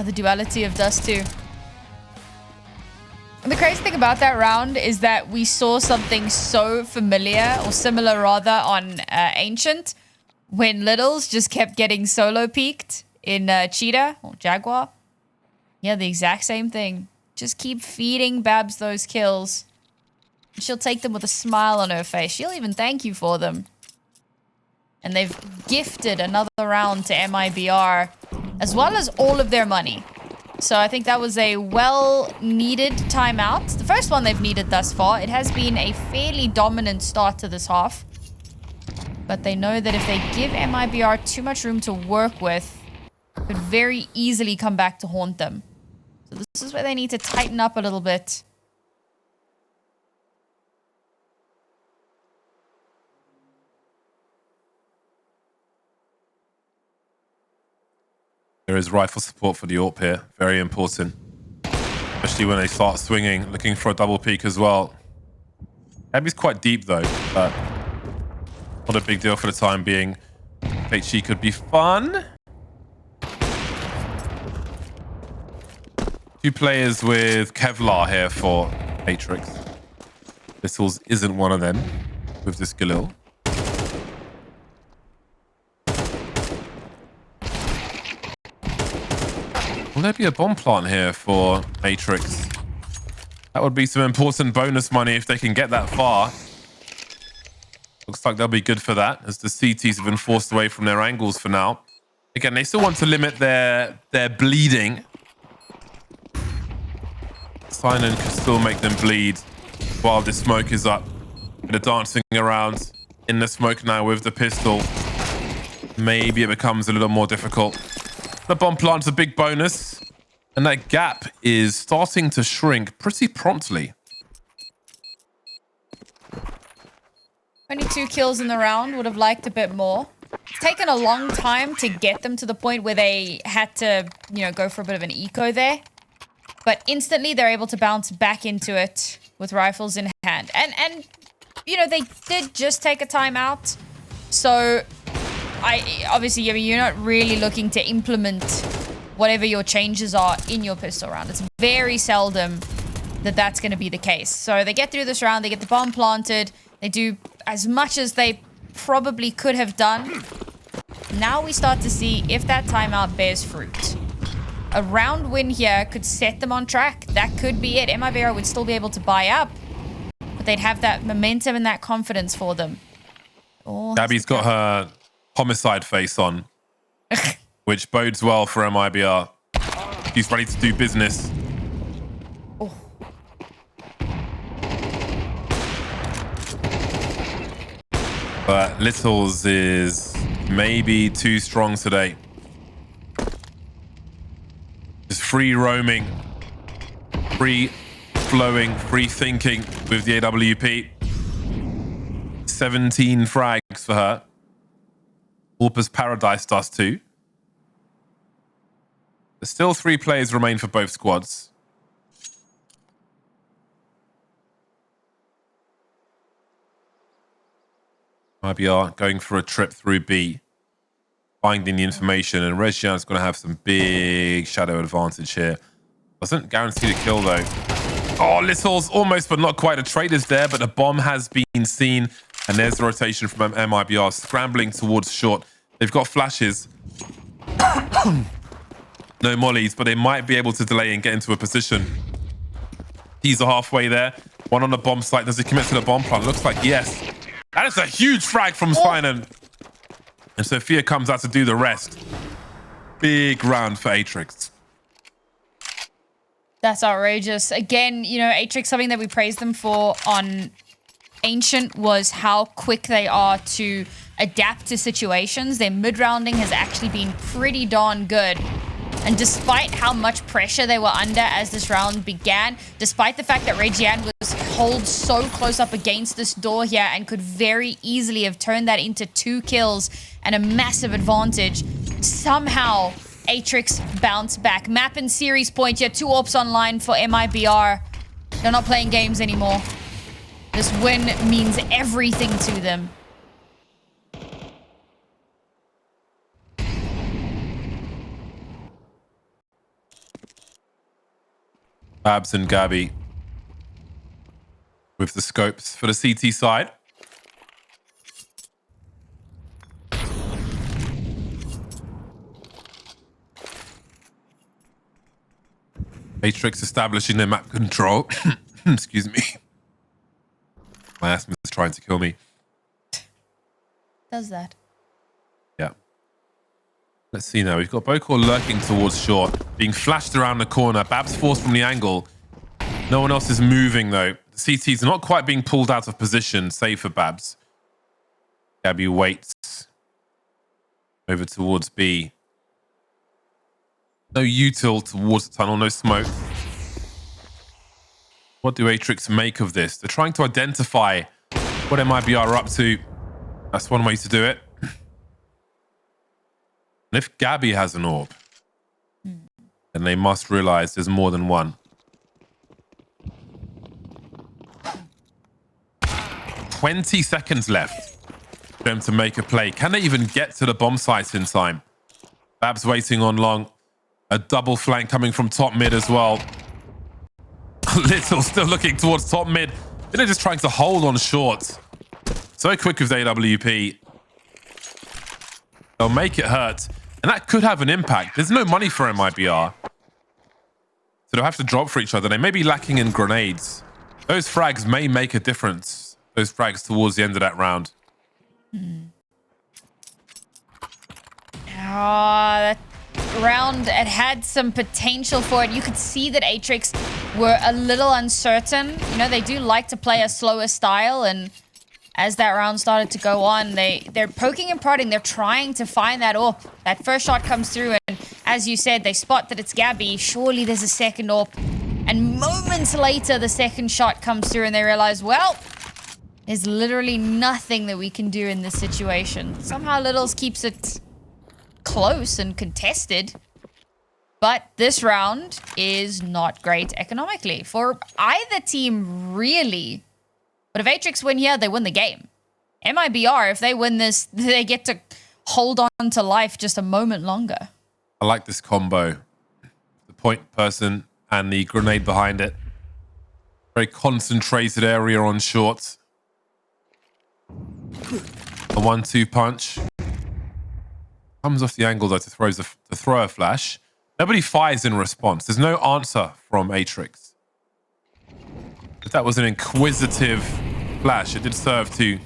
The duality of Dust2. And the crazy thing about that round is that we saw something so familiar, or similar rather, on Ancient, when Littles just kept getting solo peeked in Cheetah or Jaguar. Yeah, the exact same thing. Just keep feeding Babs those kills. She'll take them with a smile on her face. She'll even thank you for them. And they've gifted another round to MIBR, as well as all of their money. So I think that was a well-needed timeout. The first one they've needed thus far. It has been a fairly dominant start to this half. But they know that if they give MIBR too much room to work with, it could very easily come back to haunt them. So this is where they need to tighten up a little bit. There is rifle support for the AWP here. Very important. Especially when they start swinging, looking for a double peek as well. Abby's quite deep though, but not a big deal for the time being. HE could be fun. 2 players with Kevlar here for Matrix. Littles isn't one of them with this Galil. Will there be a bomb plant here for Matrix? That would be some important bonus money if they can get that far. Looks like they'll be good for that, as the CTs have been forced away from their angles for now. Again, they still want to limit their bleeding. Sinan can still make them bleed while the smoke is up. They're dancing around in the smoke now with the pistol. Maybe it becomes a little more difficult. The bomb plant's a big bonus, and that gap is starting to shrink pretty promptly. Only 2 kills in the round. Would have liked a bit more. It's taken a long time to get them to the point where they had to, go for a bit of an eco there. But instantly they're able to bounce back into it with rifles in hand. And they did just take a timeout. So obviously, you're not really looking to implement whatever your changes are in your pistol round. It's very seldom that that's going to be the case. So they get through this round, they get the bomb planted, they do as much as they probably could have done. Now we start to see if that timeout bears fruit. A round win here could set them on track. That could be it. MIBR would still be able to buy up, but they'd have that momentum and that confidence for them. Oh, Gabby's got her homicide face on, which bodes well for MIBR. She's ready to do business. Oh. But Littles is maybe too strong today. Just free roaming, free flowing, free thinking with the AWP. 17 frags for her. Orpa's Paradise does too. There's still 3 players remain for both squads. IBR going for a trip through B, finding the information, and Regian's going to have some big shadow advantage here. Doesn't guarantee the kill though. Oh, Littles almost, but not quite. A trade is there, but the bomb has been seen. And there's the rotation from MIBR, scrambling towards short. They've got flashes. No mollies, but they might be able to delay and get into a position. He's halfway there. One on the bomb site. Does he commit to the bomb plant? Looks like yes. That is a huge frag from Sinan. And Sophia comes out to do the rest. Big round for Atrix. That's outrageous. Again, you know, Atrix, something that we praised them for on Ancient was how quick they are to adapt to situations. Their mid-rounding has actually been pretty darn good. And despite how much pressure they were under as this round began, despite the fact that Reggiane was holed so close up against this door here and could very easily have turned that into 2 kills and a massive advantage, somehow Atrix bounced back. Map and series point here, 2 AWPs online for MIBR. They're not playing games anymore. This win means everything to them. Babs and Gabby with the scopes for the CT side. Atrix establishing their map control. Excuse me. My asthma is trying to kill me. Does that? Yeah. Let's see now. We've got Bokor lurking towards short, being flashed around the corner. Babs forced from the angle. No one else is moving though. The CT's not quite being pulled out of position, save for Babs. Gabby waits over towards B. No util towards the tunnel, no smoke. What do Atrix make of this? They're trying to identify what MIBR are up to. That's one way to do it. And if Gabby has an orb, then they must realize there's more than one. 20 seconds left for them to make a play. Can they even get to the bomb site in time? Babs waiting on long. A double flank coming from top mid as well. Little still looking towards top mid. They're just trying to hold on short. So quick with AWP. They'll make it hurt. And that could have an impact. There's no money for MIBR. So they'll have to drop for each other. They may be lacking in grenades. Those frags may make a difference. Those frags towards the end of that round. That round, it had some potential for it. You could see that Atrix were a little uncertain. You know, they do like to play a slower style, and as that round started to go on, they're poking and prodding. They're trying to find that AWP. That first shot comes through, and as you said, they spot that it's Gabby. Surely there's a second AWP. And moments later, the second shot comes through, and they realize, well, there's literally nothing that we can do in this situation. Somehow Littles keeps it close and contested. But this round is not great economically for either team, really. But if Atrix win here, they win the game. MIBR, if they win this, they get to hold on to life just a moment longer. I like this combo. The point person and the grenade behind it. Very concentrated area on short. A 1-2 punch. Comes off the angle though to throw a flash. Nobody fires in response. There's no answer from Atrix. If that was an inquisitive flash, it did serve to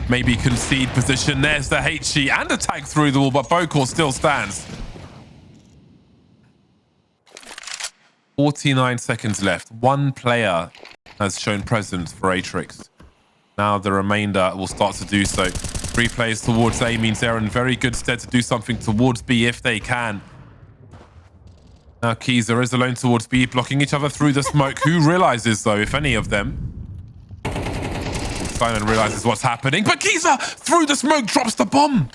maybe concede position. There's the HE and a tag through the wall, but Bokor still stands. 49 seconds left. One player has shown presence for Atrix. Now the remainder will start to do so. 3 players towards A means they're in very good stead to do something towards B if they can. Now Keyser is alone towards B, blocking each other through the smoke. Who realizes, though, if any of them? Simon realizes what's happening, but Keyser, through the smoke, drops the bomb.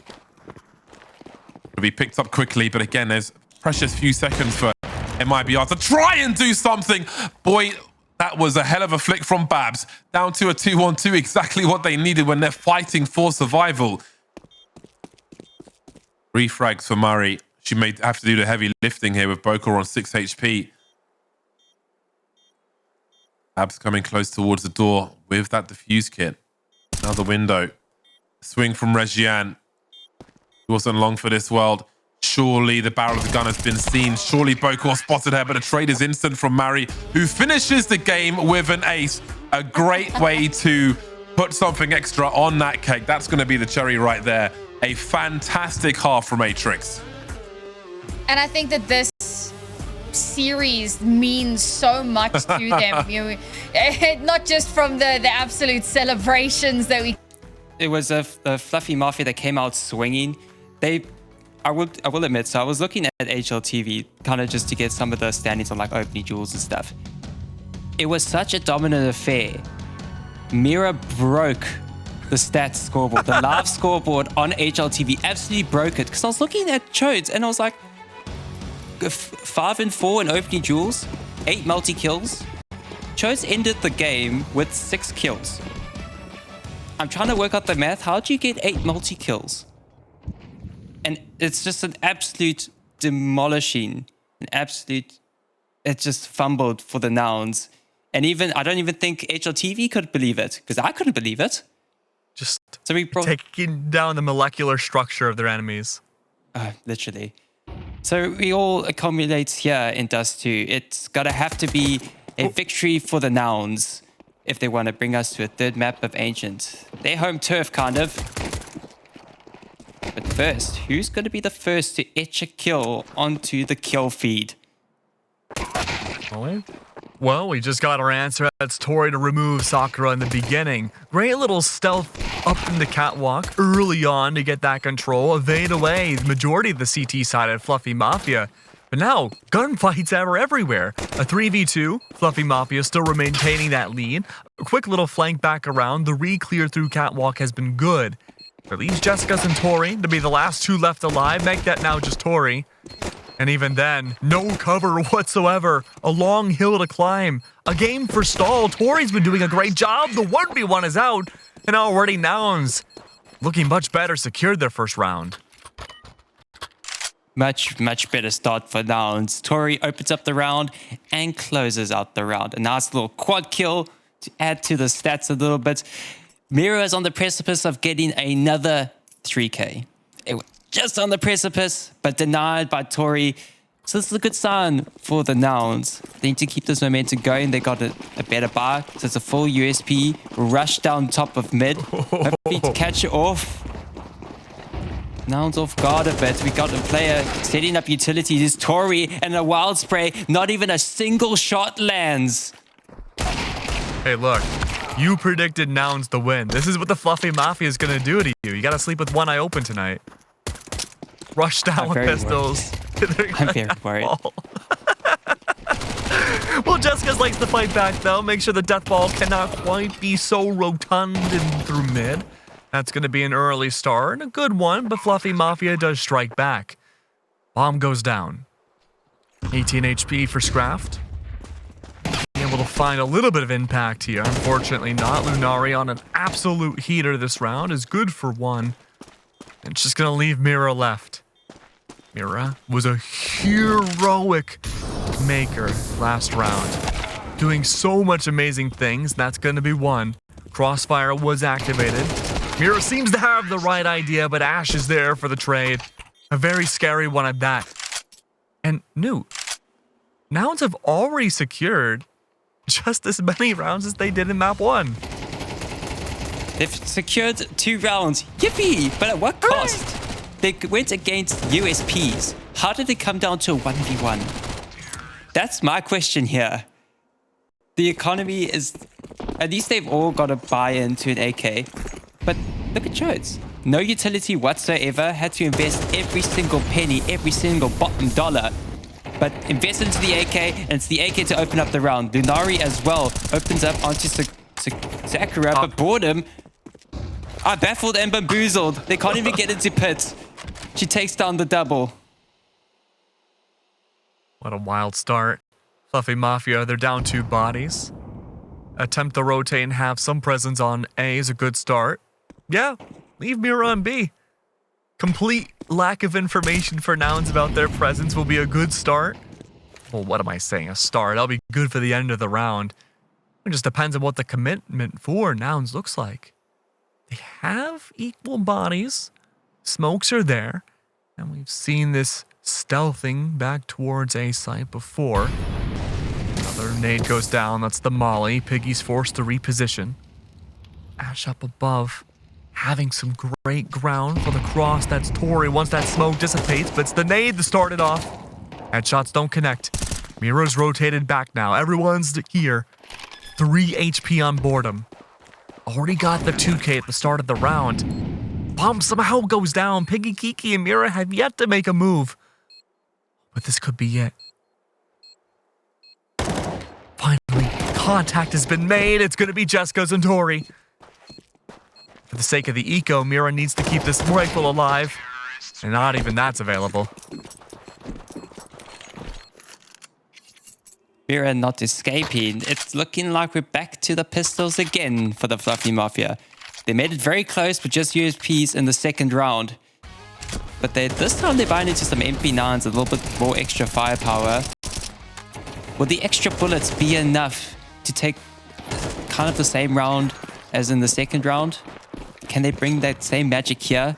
It'll be picked up quickly, but again, there's precious few seconds for MIBR to try and do something. Boy, that was a hell of a flick from Babs. Down to a 2-on-2, exactly what they needed when they're fighting for survival. 3 frags for Murray. She may have to do the heavy lifting here with Bokor on 6 HP. Babs coming close towards the door with that defuse kit. Now the window. Swing from Reggiane. He wasn't long for this world. Surely the barrel of the gun has been seen. Surely Bokor spotted her, but a trade is instant from Murray, who finishes the game with an ace. A great way to put something extra on that cake. That's going to be the cherry right there. A fantastic half from Atrix. And I think that this series means so much to them. Not just from the absolute celebrations that we. It was a Fluffy Mafia that came out swinging. I will admit, so I was looking at HLTV kind of just to get some of the standings on like opening jewels and stuff. It was such a dominant affair. Mira broke the stats scoreboard, the live scoreboard on HLTV, absolutely broke it. Because I was looking at Chodes and I was like, 5 and 4 in opening duels, 8 multi-kills. Chodes ended the game with 6 kills. I'm trying to work out the math. How do you get 8 multi-kills? And it's just an absolute demolishing, it just fumbled for the Nouns. And I don't even think HLTV could believe it, because I couldn't believe it. Just taking down the molecular structure of their enemies. Literally. So we all accumulate here in Dust2. It's got to have to be a victory for the Nouns if they want to bring us to a third map of Ancient. Their home turf, kind of. But first, who's going to be the first to etch a kill onto the kill feed? Well, we just got our answer. That's Tori to remove Sakura in the beginning. Great little stealth up in the catwalk early on to get that control. Evade away the majority of the CT side at Fluffy Mafia. But now, gunfights are everywhere. A 3v2, Fluffy Mafia still maintaining that lead. A quick little flank back around. The re-clear through catwalk has been good. It leaves Jessica's and Tori to be the last 2 left alive. Make that now just Tori. And even then, no cover whatsoever. A long hill to climb. A game for stall. Tori's been doing a great job. The 1v1 is out. And already Nouns looking much better, secured their first round. Much better start for Nouns. Tori opens up the round and closes out the round. A nice little quad kill to add to the stats a little bit. Mira is on the precipice of getting another 3K. It was just on the precipice, but denied by Tori. So this is a good sign for the Nouns. They need to keep this momentum going. They got a better buy. So it's a full USP. Rush down top of mid. Hopefully to catch it off. Nouns off guard a bit. We got a player setting up utilities. It's Tori and a wild spray. Not even a single shot lands. Hey, look. You predicted Nouns to win. This is what the Fluffy Mafia is going to do to you. You got to sleep with one eye open tonight. Rush down with pistols. I'm very worried. Well, Jessica likes to fight back, though. Make sure the death ball cannot quite be so rotund and through mid. That's going to be an early start. A good one, but Fluffy Mafia does strike back. Bomb goes down. 18 HP for Scraft. Able to find a little bit of impact here. Unfortunately not. Lunari on an absolute heater this round is good for 1. And it's just going to leave Mira left. Mira was a heroic maker last round. Doing so much amazing things. That's going to be 1. Crossfire was activated. Mira seems to have the right idea, but Ash is there for the trade. A very scary one at that. And Nouns have already secured just as many rounds as they did in map 1. They've secured 2 rounds. Yippee! But at what cost? They went against USPs. How did it come down to a 1v1? That's my question here. The economy is... At least they've all got to buy into an AK. But look at Chodes. No utility whatsoever. Had to invest every single penny, every single bottom dollar. But invest into the AK, and it's the AK to open up the round. Lunari as well opens up onto Sakura, but boredom are baffled and bamboozled. They can't even get into pit. She takes down the double. What a wild start. Fluffy Mafia, they're down 2 bodies. Attempt to rotate and have some presence on A is a good start. Yeah, leave Mira on B. Complete lack of information for Nouns about their presence will be a good start. Well, what am I saying? A start. That'll be good for the end of the round. It just depends on what the commitment for Nouns looks like. They have equal bodies. Smokes are there. And we've seen this stealthing back towards A site before. Another nade goes down. That's the molly. Piggy's forced to reposition. Ash up above. Having some great ground for the cross. That's Tori once that smoke dissipates, but it's the nade that started off. Headshots don't connect. Mira's rotated back now. Everyone's here. 3 HP on boredom. Already got the 2K at the start of the round. Bomb somehow goes down. Piggy, Kiki, and Mira have yet to make a move. But this could be it. Finally, contact has been made. It's going to be Jessica's and Tori. For the sake of the eco, Mira needs to keep this rifle alive. And not even that's available. Mira not escaping. It's looking like we're back to the pistols again for the Fluffy Mafia. They made it very close with just USPs in the second round. But this time they're buying into some MP9s, a little bit more extra firepower. Will the extra bullets be enough to take kind of the same round as in the second round? Can they bring that same magic here?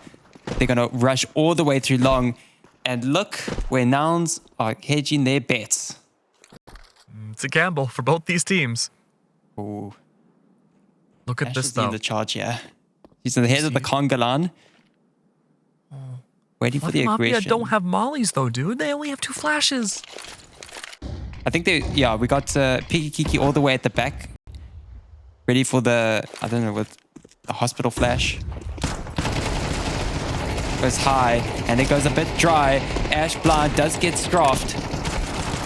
They're going to rush all the way through long. And look where Nouns are hedging their bets. It's a gamble for both these teams. Ooh. Look at Ash this, is though. in the charge here. He's in the head of the Kongalan. Waiting for the Mafia aggression. don't have mollies, though, dude. They only have 2 flashes. I think we got Piggy Kiki all the way at the back. Ready for the, I don't know, with the hospital flash. Goes high, and it goes a bit dry. Ash blind does get scruffed.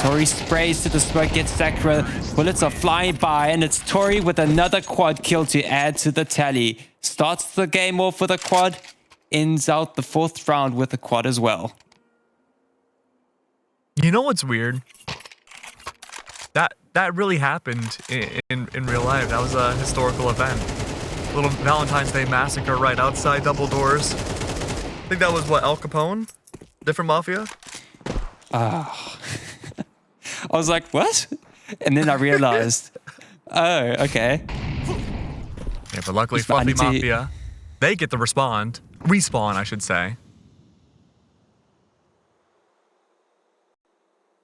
Tori sprays to the smoke, gets Sakura. Bullets are flying by, and it's Tori with another quad kill to add to the tally. Starts the game off with a quad, ends out the 4th round with a quad as well. You know what's weird? That really happened in real life. That was a historical event. Little Valentine's Day massacre right outside Double Doors. I think that was what, El Capone? Different mafia? I was like, what? And then I realized, oh, okay. Yeah, but luckily Fluffy Mafia, they get to respawn, I should say. I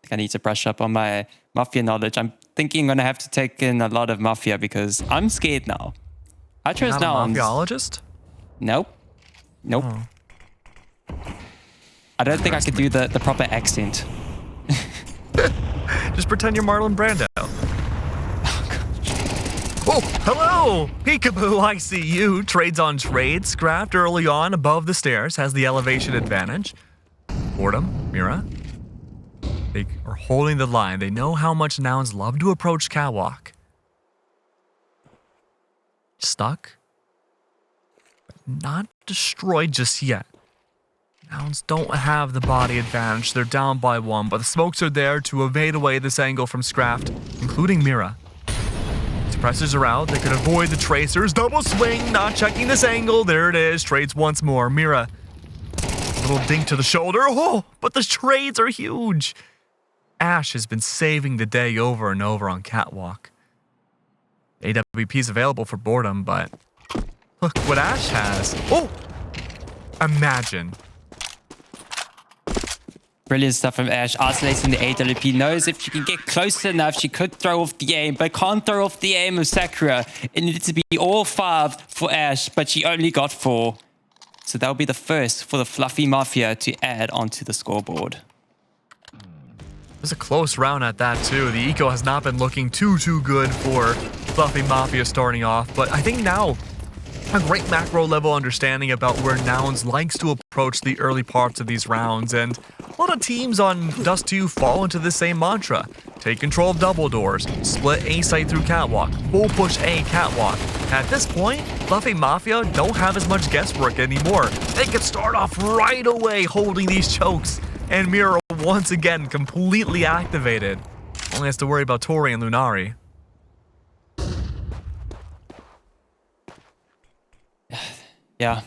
think I need to brush up on my Mafia knowledge. I'm thinking I'm going to have to take in a lot of Mafia because I'm scared now. I chose Not a Nouns. mafiologist? Nope. Nope. I don't think I could do the proper accent. Just pretend you're Marlon Brando. Oh, hello! Peekaboo, I see you. Trades on trades. Scrapped early on above the stairs. Has the elevation advantage. Boredom, Mira. They are holding the line. They know how much Nouns love to approach catwalk. Stuck. But not destroyed just yet. Nouns don't have the body advantage. They're down by 1, but the smokes are there to evade away this angle from Scraft, including Mira. Suppressors are out. They could avoid the tracers. Double swing, not checking this angle. There it is. Trades once more. Mira. Little dink to the shoulder. Oh, but the trades are huge. Ash has been saving the day over and over on catwalk. AWP's available for boredom, but look what Ash has. Oh, imagine. Brilliant stuff from Ash. Isolating the AWP. Knows if she can get close enough, she could throw off the aim, but can't throw off the aim of Sakura. It needed to be all 5 for Ash, but she only got 4. So that'll be the first for the Fluffy Mafia to add onto the scoreboard. It was a close round at that, too. The eco has not been looking too good for Fluffy Mafia starting off, but I think now a great macro level understanding about where Nouns likes to approach the early parts of these rounds, and a lot of teams on Dust2 fall into the same mantra. Take control of double doors, split A site through catwalk, full push A catwalk. At this point, Fluffy Mafia don't have as much guesswork anymore. They can start off right away holding these chokes, and Mira once again completely activated. Only has to worry about Tori and Lunari. Yeah,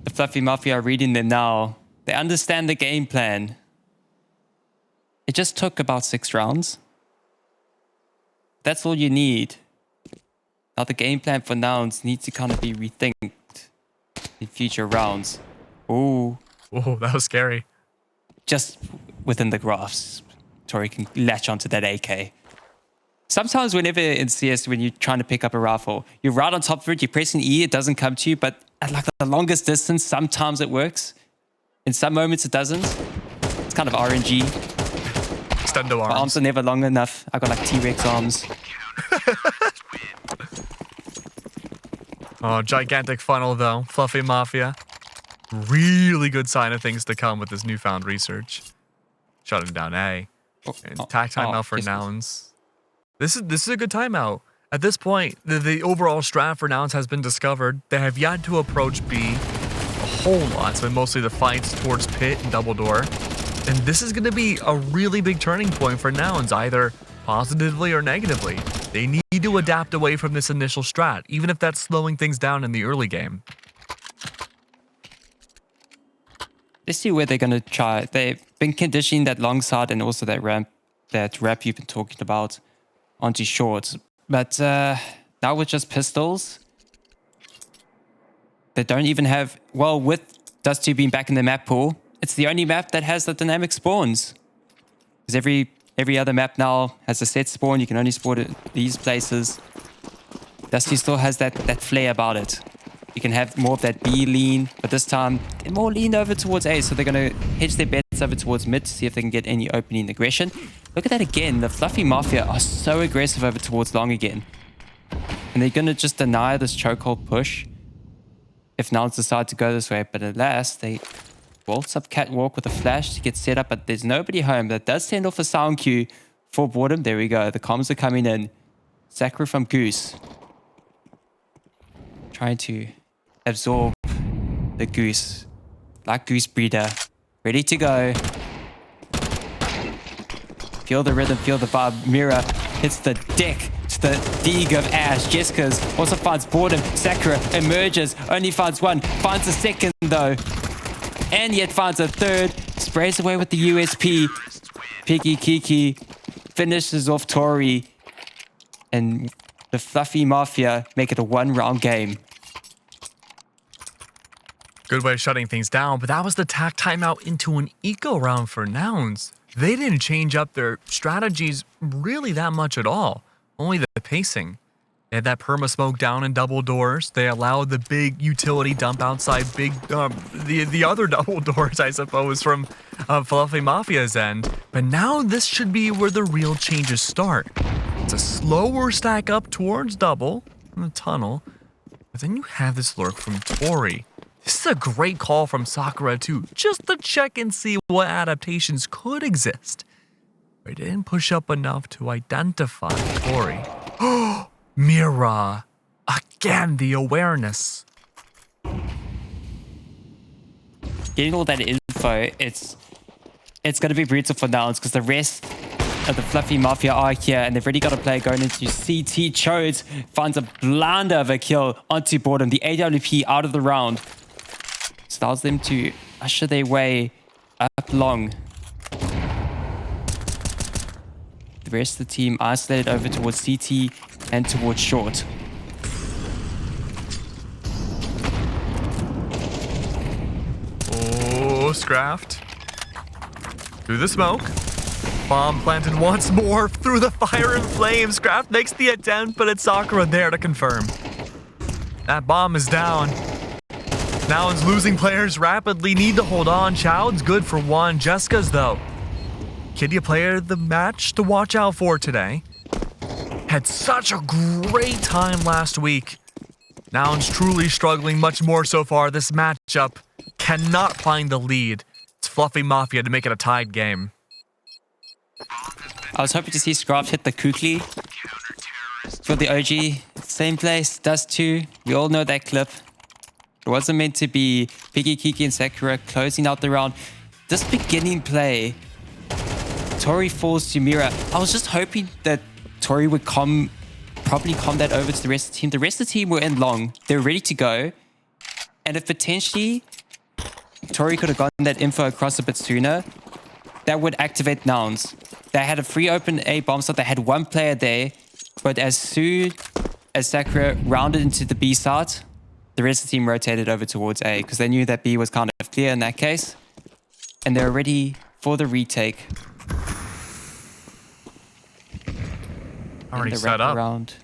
the Fluffy Mafia are reading them now. They understand the game plan. It just took about 6 rounds. That's all you need. Now the game plan for Nouns needs to kind of be rethinked in future rounds. Ooh. Whoa, that was scary. Just within the grasp, Tori can latch onto that AK. Sometimes whenever in CS, when you're trying to pick up a rifle, you're right on top of it, you're pressing E, it doesn't come to you, but at like the longest distance, sometimes it works. In some moments it doesn't. It's kind of RNG. Extendo My arms. arms are never long enough. I got like T-Rex arms. Oh, gigantic funnel though. Fluffy Mafia. Really good sign of things to come with this newfound research. Shutting down A. And tack timeout for yes, Nouns. This is a good timeout. At this point, the overall strat for Nouns has been discovered. They have yet to approach B a whole lot. It's been mostly the fights towards Pit and Double Door. And this is going to be a really big turning point for Nouns, either positively or negatively. They need to adapt away from this initial strat, even if that's slowing things down in the early game. Let's see where they're going to try. They've been conditioning that long side and also that ramp you've been talking about onto short. But now with just pistols, they don't even have... Well, with Dust2 being back in the map pool, it's the only map that has the dynamic spawns. Because every other map now has a set spawn. You can only spawn at these places. Dust2 still has that flair about it. You can have more of that B lean, but this time they're more leaned over towards A, so they're going to hedge their bets over towards mid to see if they can get any opening aggression. Look at that again. The Fluffy Mafia are so aggressive over towards long again. And they're going to just deny this chokehold push if Nouns decide to go this way. But alas, they waltz up catwalk with a flash to get set up, but there's nobody home. That does send off a sound cue for boredom. There we go. The comms are coming in. Sakura from Goose. Trying to absorb the Goose. Like Goose Breeder. Ready to go. Feel the rhythm, feel the vibe. Mira hits the deck. It's the dig of Ash. Jessica's also finds boredom. Sakura emerges. Only finds one. Finds a second though. And yet finds a third. Sprays away with the USP. Piggy Kiki finishes off Tori. And the Fluffy Mafia make it a one-round game. Good way of shutting things down, but that was the tack timeout into an eco round for Nouns. They didn't change up their strategies really that much at all. Only the pacing. They had that perma smoke down in double doors. They allowed the big utility dump outside the other double doors, I suppose, from Fluffy Mafia's end. But now this should be where the real changes start. It's a slower stack up towards double in the tunnel. But then you have this lurk from Tori. This is a great call from Sakura too, just to check and see what adaptations could exist. But it didn't push up enough to identify Tori. Oh, Mira. Again, the awareness. Getting all that info, it's going to be brutal for Nouns because the rest of the Fluffy Mafia are here and they've already got a player going into CT. Chodes finds a blunder of a kill onto boredom. The AWP out of the round allows them to usher their way up long. The rest of the team isolated over towards CT and towards short. Oh, Scraft. Through the smoke. Bomb planted once more through the fire and flames. Scraft makes the attempt, but it's Sakura there to confirm. That bomb is down. Nouns losing players rapidly, need to hold on. Chowd's good for one. Jessica's though. Kitty player of the match to watch out for today. Had such a great time last week. Nouns truly struggling much more so far. This matchup cannot find the lead. It's Fluffy Mafia to make it a tied game. I was hoping to see Scraft hit the Kukli for the OG. Same place, Dust2. We all know that clip. It wasn't meant to be Piggy, Kiki, and Sakura closing out the round. This beginning play, Tori falls to Mira. I was just hoping that Tori would probably calm that over to the rest of the team. The rest of the team were in long. They were ready to go. And if potentially Tori could have gotten that info across a bit sooner, that would activate Nouns. They had a free open A bomb slot. They had one player there. But as soon as Sakura rounded into the B site, the rest of the team rotated over towards A because they knew that B was kind of clear in that case. And they were ready for the retake. Already set up. Around.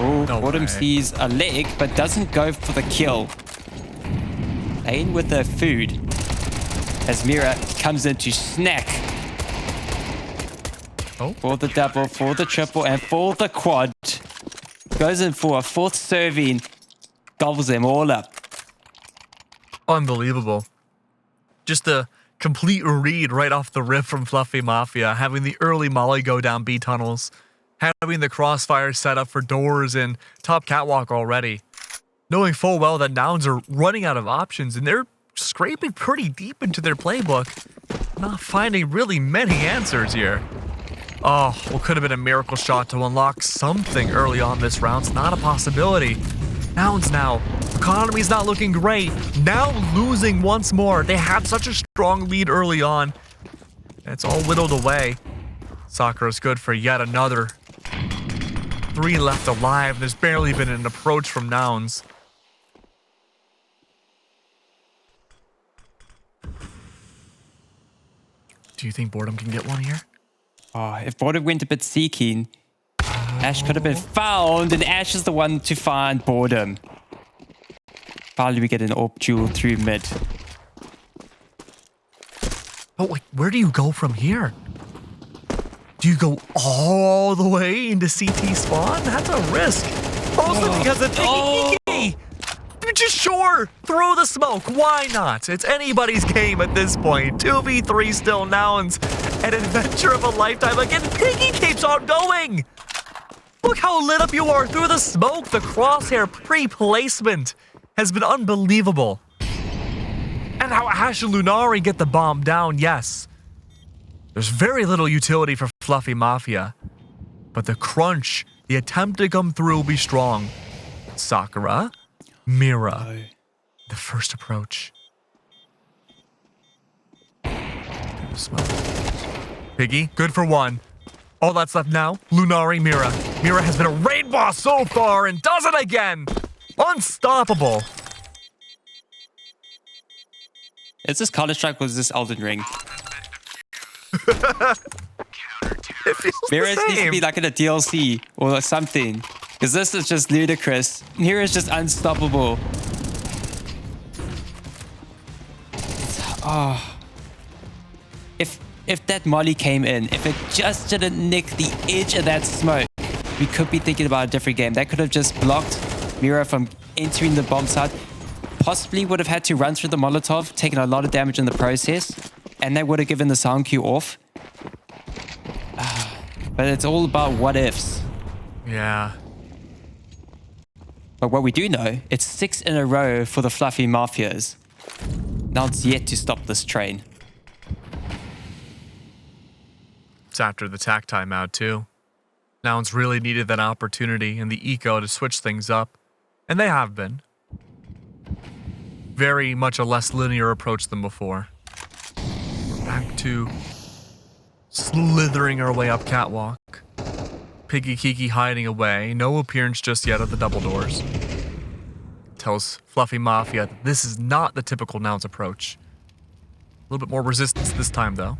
Oh, No Boredom way. sees a leg, but doesn't go for the kill. Ain with the food. As Mira comes in to snack Oh. For the double, for the triple, and for the quad. Goes in for a fourth serving. Gobbles them all up. Unbelievable. Just a complete read right off the rip from Fluffy Mafia, having the early molly go down B tunnels, having the crossfire set up for doors and top catwalk already, knowing full well that Nouns are running out of options and they're scraping pretty deep into their playbook, not finding really many answers here. Oh, what could have been a miracle shot to unlock something early on this round. It's not a possibility. Nouns now. Economy's not looking great. Now losing once more. They had such a strong lead early on. It's all whittled away. Sakura's good for yet another. 3 left alive. There's barely been an approach from Nouns. Do you think Boredom can get one here? Oh, if Boredom went a bit seeking, Ash could have been found, and Ash is the one to find Boredom. Finally, we get an AWP duel through mid. But like, where do you go from here? Do you go all the way into CT spawn? That's a risk. Also because of Tiki. Just sure, throw the smoke. Why not? It's anybody's game at this point. 2v3 still. Nouns. An adventure of a lifetime. Again, Piggy keeps on going. Look how lit up you are through the smoke. The crosshair pre-placement has been unbelievable. And how Ash and Lunari get the bomb down, yes. There's very little utility for Fluffy Mafia. But the crunch, the attempt to come through will be strong. Sakura, Mira, the first approach. Smoke. Piggy, good for one. All that's left now, Lunari, Mira. Mira has been a raid boss so far and does it again. Unstoppable. Is this Counter-Strike or is this Elden Ring? It feels Mira the needs to same. be like in a DLC or something. Because this is just ludicrous. Mira is just unstoppable. Oh. If that molly came in, if it just didn't nick the edge of that smoke, we could be thinking about a different game. That could have just blocked Mira from entering the bomb site. Possibly would have had to run through the Molotov, taking a lot of damage in the process, and that would have given the sound cue off. But it's all about what ifs. Yeah. But what we do know, it's 6 in a row for the Fluffy Mafias. Now it's yet to stop this train. It's after the tack timeout too. Nouns really needed that opportunity in the eco to switch things up. And they have been. Very much a less linear approach than before. We're back to slithering our way up catwalk. Piggy Kiki hiding away. No appearance just yet at the double doors. Tells Fluffy Mafia that this is not the typical Nouns approach. A little bit more resistance this time though.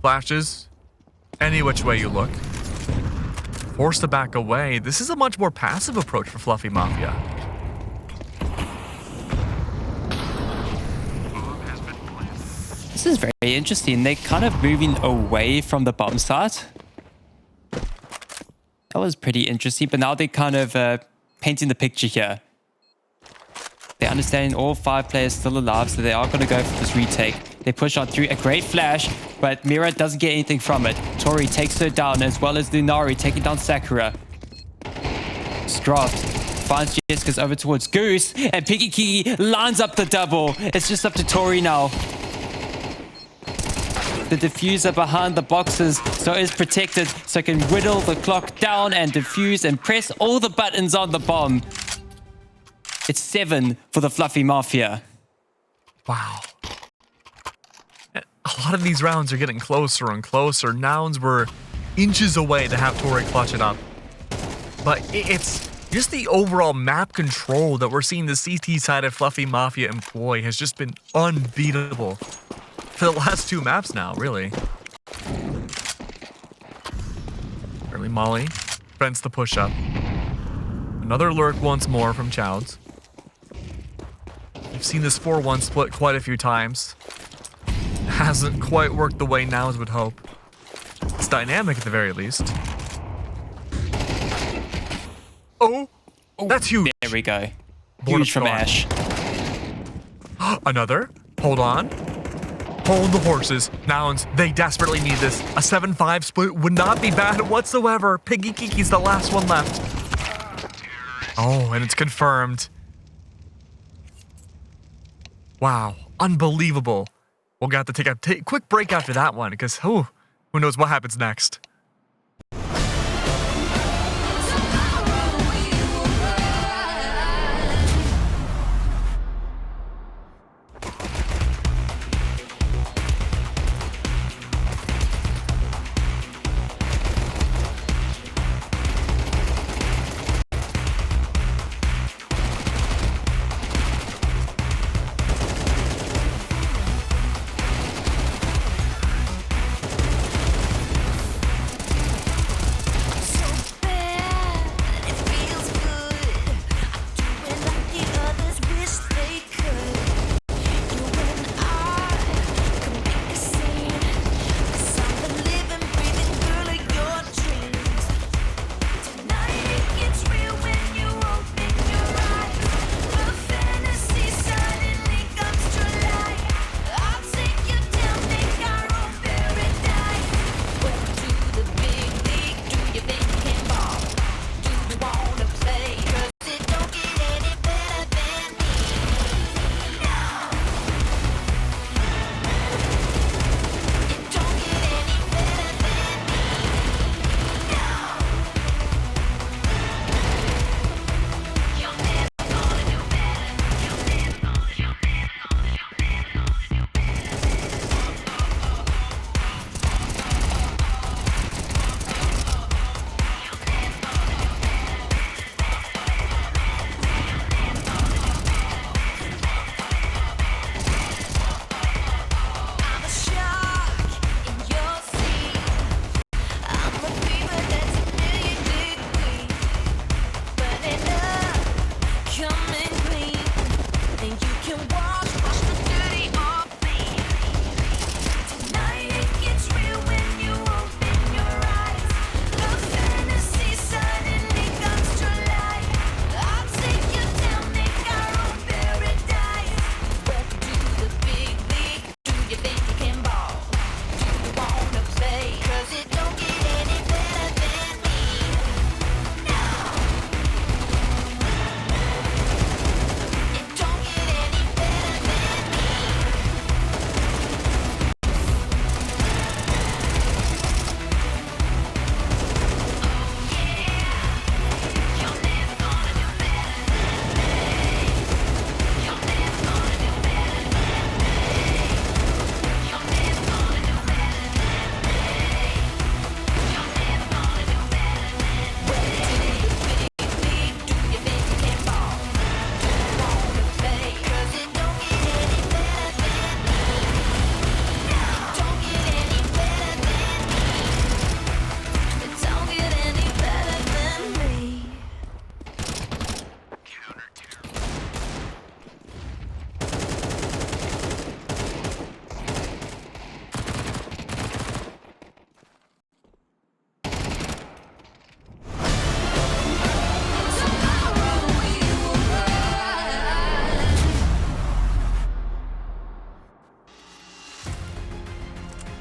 Flashes. Any which way you look. Forced to back away. This is a much more passive approach for Fluffy Mafia. This is very interesting. They're kind of moving away from the bomb site. That was pretty interesting, but now they're kind of painting the picture here. They're understanding all 5 players still alive, so they are going to go for this retake. They push on through a great flash, but Mira doesn't get anything from it. Tori takes her down, as well as Lunari taking down Sakura. Straft finds Jessica's over towards Goose, and Piggy Kiki lines up the double. It's just up to Tori now. The diffuser behind the boxes, so is protected, so can whittle the clock down and diffuse and press all the buttons on the bomb. It's 7 for the Fluffy Mafia. Wow. A lot of these rounds are getting closer and closer. Nouns were inches away to have Tori clutch it up. But it's just the overall map control that we're seeing the CT side of Fluffy Mafia employ has just been unbeatable. For the last 2 maps now, really. Early Molly. Fence the push-up. Another lurk once more from Chowds. We've seen this 4-1 split quite a few times. Hasn't quite worked the way Nouns would hope. It's dynamic at the very least. Oh, that's huge. There we go. Board Huge of from Storm. Ash. Another. Hold on. Hold the horses. Nouns, they desperately need this. A 7-5 split would not be bad whatsoever. Piggy Kiki's the last one left. Oh, and it's confirmed. Wow, unbelievable. We'll have to take a quick break after that one because who knows what happens next.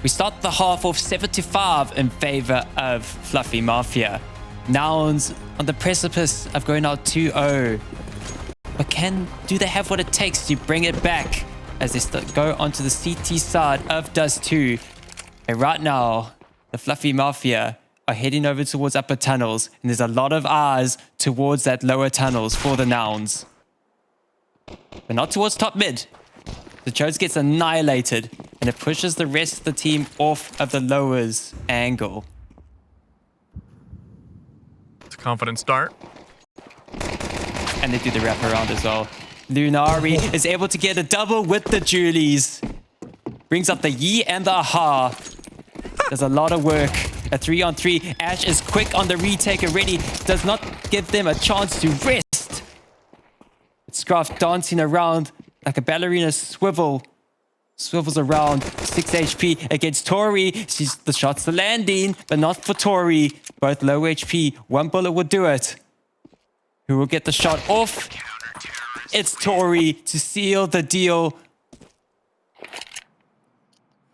We start the half off 7-5 in favor of Fluffy Mafia. Nouns on the precipice of going out 2-0. But do they have what it takes to bring it back as they go onto the CT side of Dust2? And right now, the Fluffy Mafia are heading over towards upper tunnels, and there's a lot of eyes towards that lower tunnels for the Nouns. But not towards top mid. The Chodes gets annihilated, and it pushes the rest of the team off of the lowers angle. It's a confident start. And they do the wraparound as well. Lunari is able to get a double with the Julies. Brings up the Yi and the Aha. Does a lot of work. A 3-on-3. Ash is quick on the retake already. Does not give them a chance to rest. It's Scruff dancing around like a ballerina swivel. Swivels around, 6 HP against Tori. The shots are landing, but not for Tori. Both low HP. One bullet will do it. Who will get the shot off? It's Tori to seal the deal.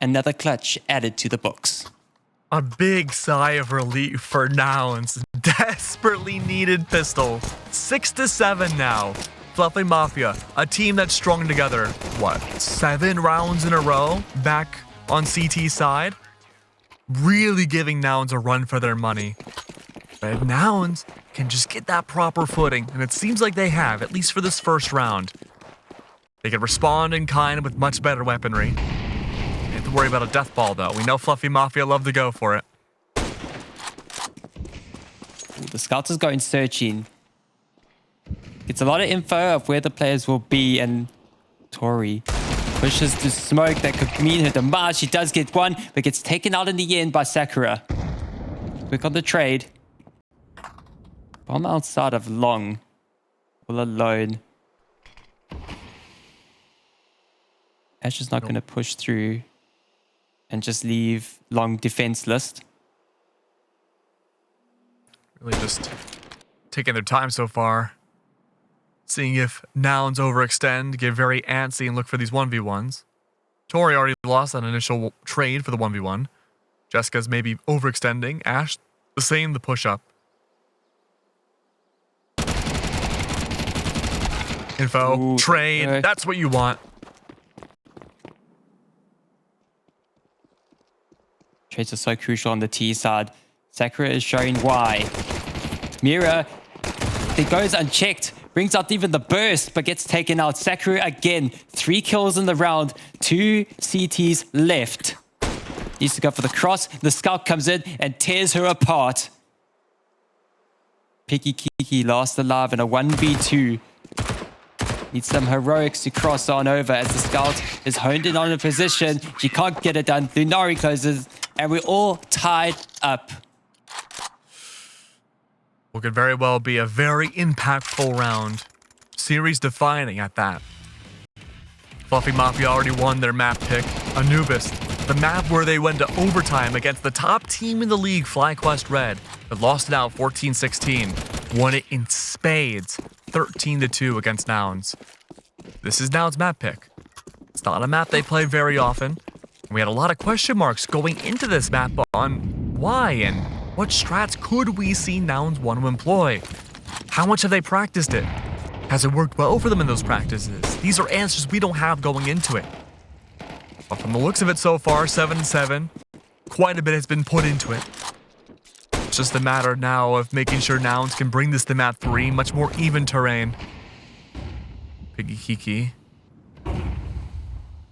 Another clutch added to the books. A big sigh of relief for Nouns. Desperately needed pistols. 6-7 now. Fluffy Mafia, a team that's strung together, 7 rounds in a row back on CT side? Really giving Nouns a run for their money. But if Nouns can just get that proper footing, and it seems like they have, at least for this first round, they can respond in kind with much better weaponry. You have to worry about a death ball, though. We know Fluffy Mafia love to go for it. Ooh, the Scouts is going searching. It's a lot of info of where the players will be, and Tori pushes the smoke that could mean her demise. She does get one, but gets taken out in the end by Sakura. Quick on the trade. Bomb outside of Long. All alone. Ash is not going to push through and just leave Long defenseless. Really just taking their time so far. Seeing if Nouns overextend, get very antsy, and look for these 1v1s. Tori already lost that initial trade for the 1v1. Jessica's maybe overextending. Ash, the same, the push-up. Info, Ooh, trade, that's what you want. Trades are so crucial on the T side. Sakura is showing why. Mira, it goes unchecked. Brings out even the burst, but gets taken out. Sakura again. 3 kills in the round. 2 CTs left. Needs to go for the cross. The scout comes in and tears her apart. Picky Kiki last alive in a 1v2. Needs some heroics to cross on over as the scout is honed in on a position. She can't get it done. Lunari closes, and we're all tied up. What could very well be a very impactful round. Series defining at that. Fluffy Mafia already won their map pick. Anubis, the map where they went to overtime against the top team in the league, FlyQuest Red, but lost it out 14-16. Won it in spades, 13-2 against Nouns. This is Nouns' map pick. It's not a map they play very often. We had a lot of question marks going into this map on why and what strats could we see Nouns want to employ? How much have they practiced it? Has it worked well for them in those practices? These are answers we don't have going into it. But from the looks of it so far, 7-7, quite a bit has been put into it. It's just a matter now of making sure Nouns can bring this to map 3, much more even terrain. Piggy Kiki.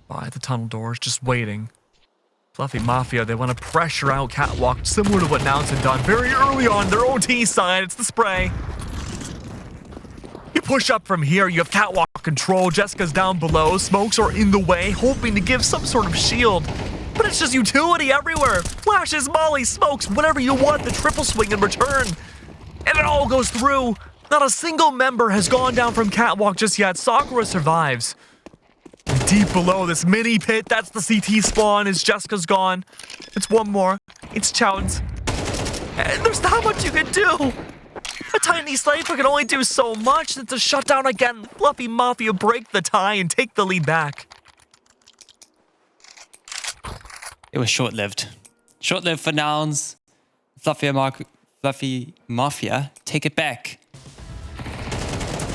By the tunnel doors, just waiting. Fluffy Mafia, they want to pressure out Catwalk, similar to what Nouns had done very early on their OT side. It's the spray. You push up from here, you have Catwalk control, Jessica's down below, smokes are in the way, hoping to give some sort of shield. But it's just utility everywhere. Flashes, molly, smokes, whatever you want, the triple swing in return. And it all goes through. Not a single member has gone down from Catwalk just yet. Sakura survives. Deep below this mini pit, that's the CT spawn, as Jessica's gone. It's one more. It's Chowns. And there's not much you can do. A tiny sniper can only do so much. It's a shutdown again. Fluffy Mafia break the tie and take the lead back. It was short-lived. Short-lived for Nouns. Fluffy Mafia, take it back.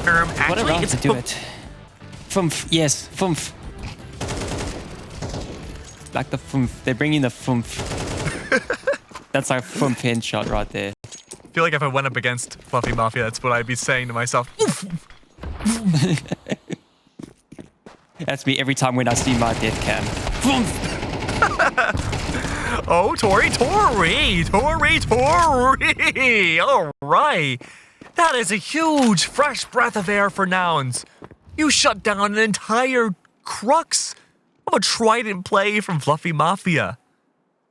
What a Actually, round it's to do it. Fumph, yes, fumph. Like the fumph. They're bringing the fumph. That's our fumph headshot right there. I feel like if I went up against Fluffy Mafia, that's what I'd be saying to myself. Oof. That's me every time when I see my death cam. Fumph. Oh, Tori. All right. That is a huge, fresh breath of air for Nouns. You shut down an entire crux of a trident play from Fluffy Mafia.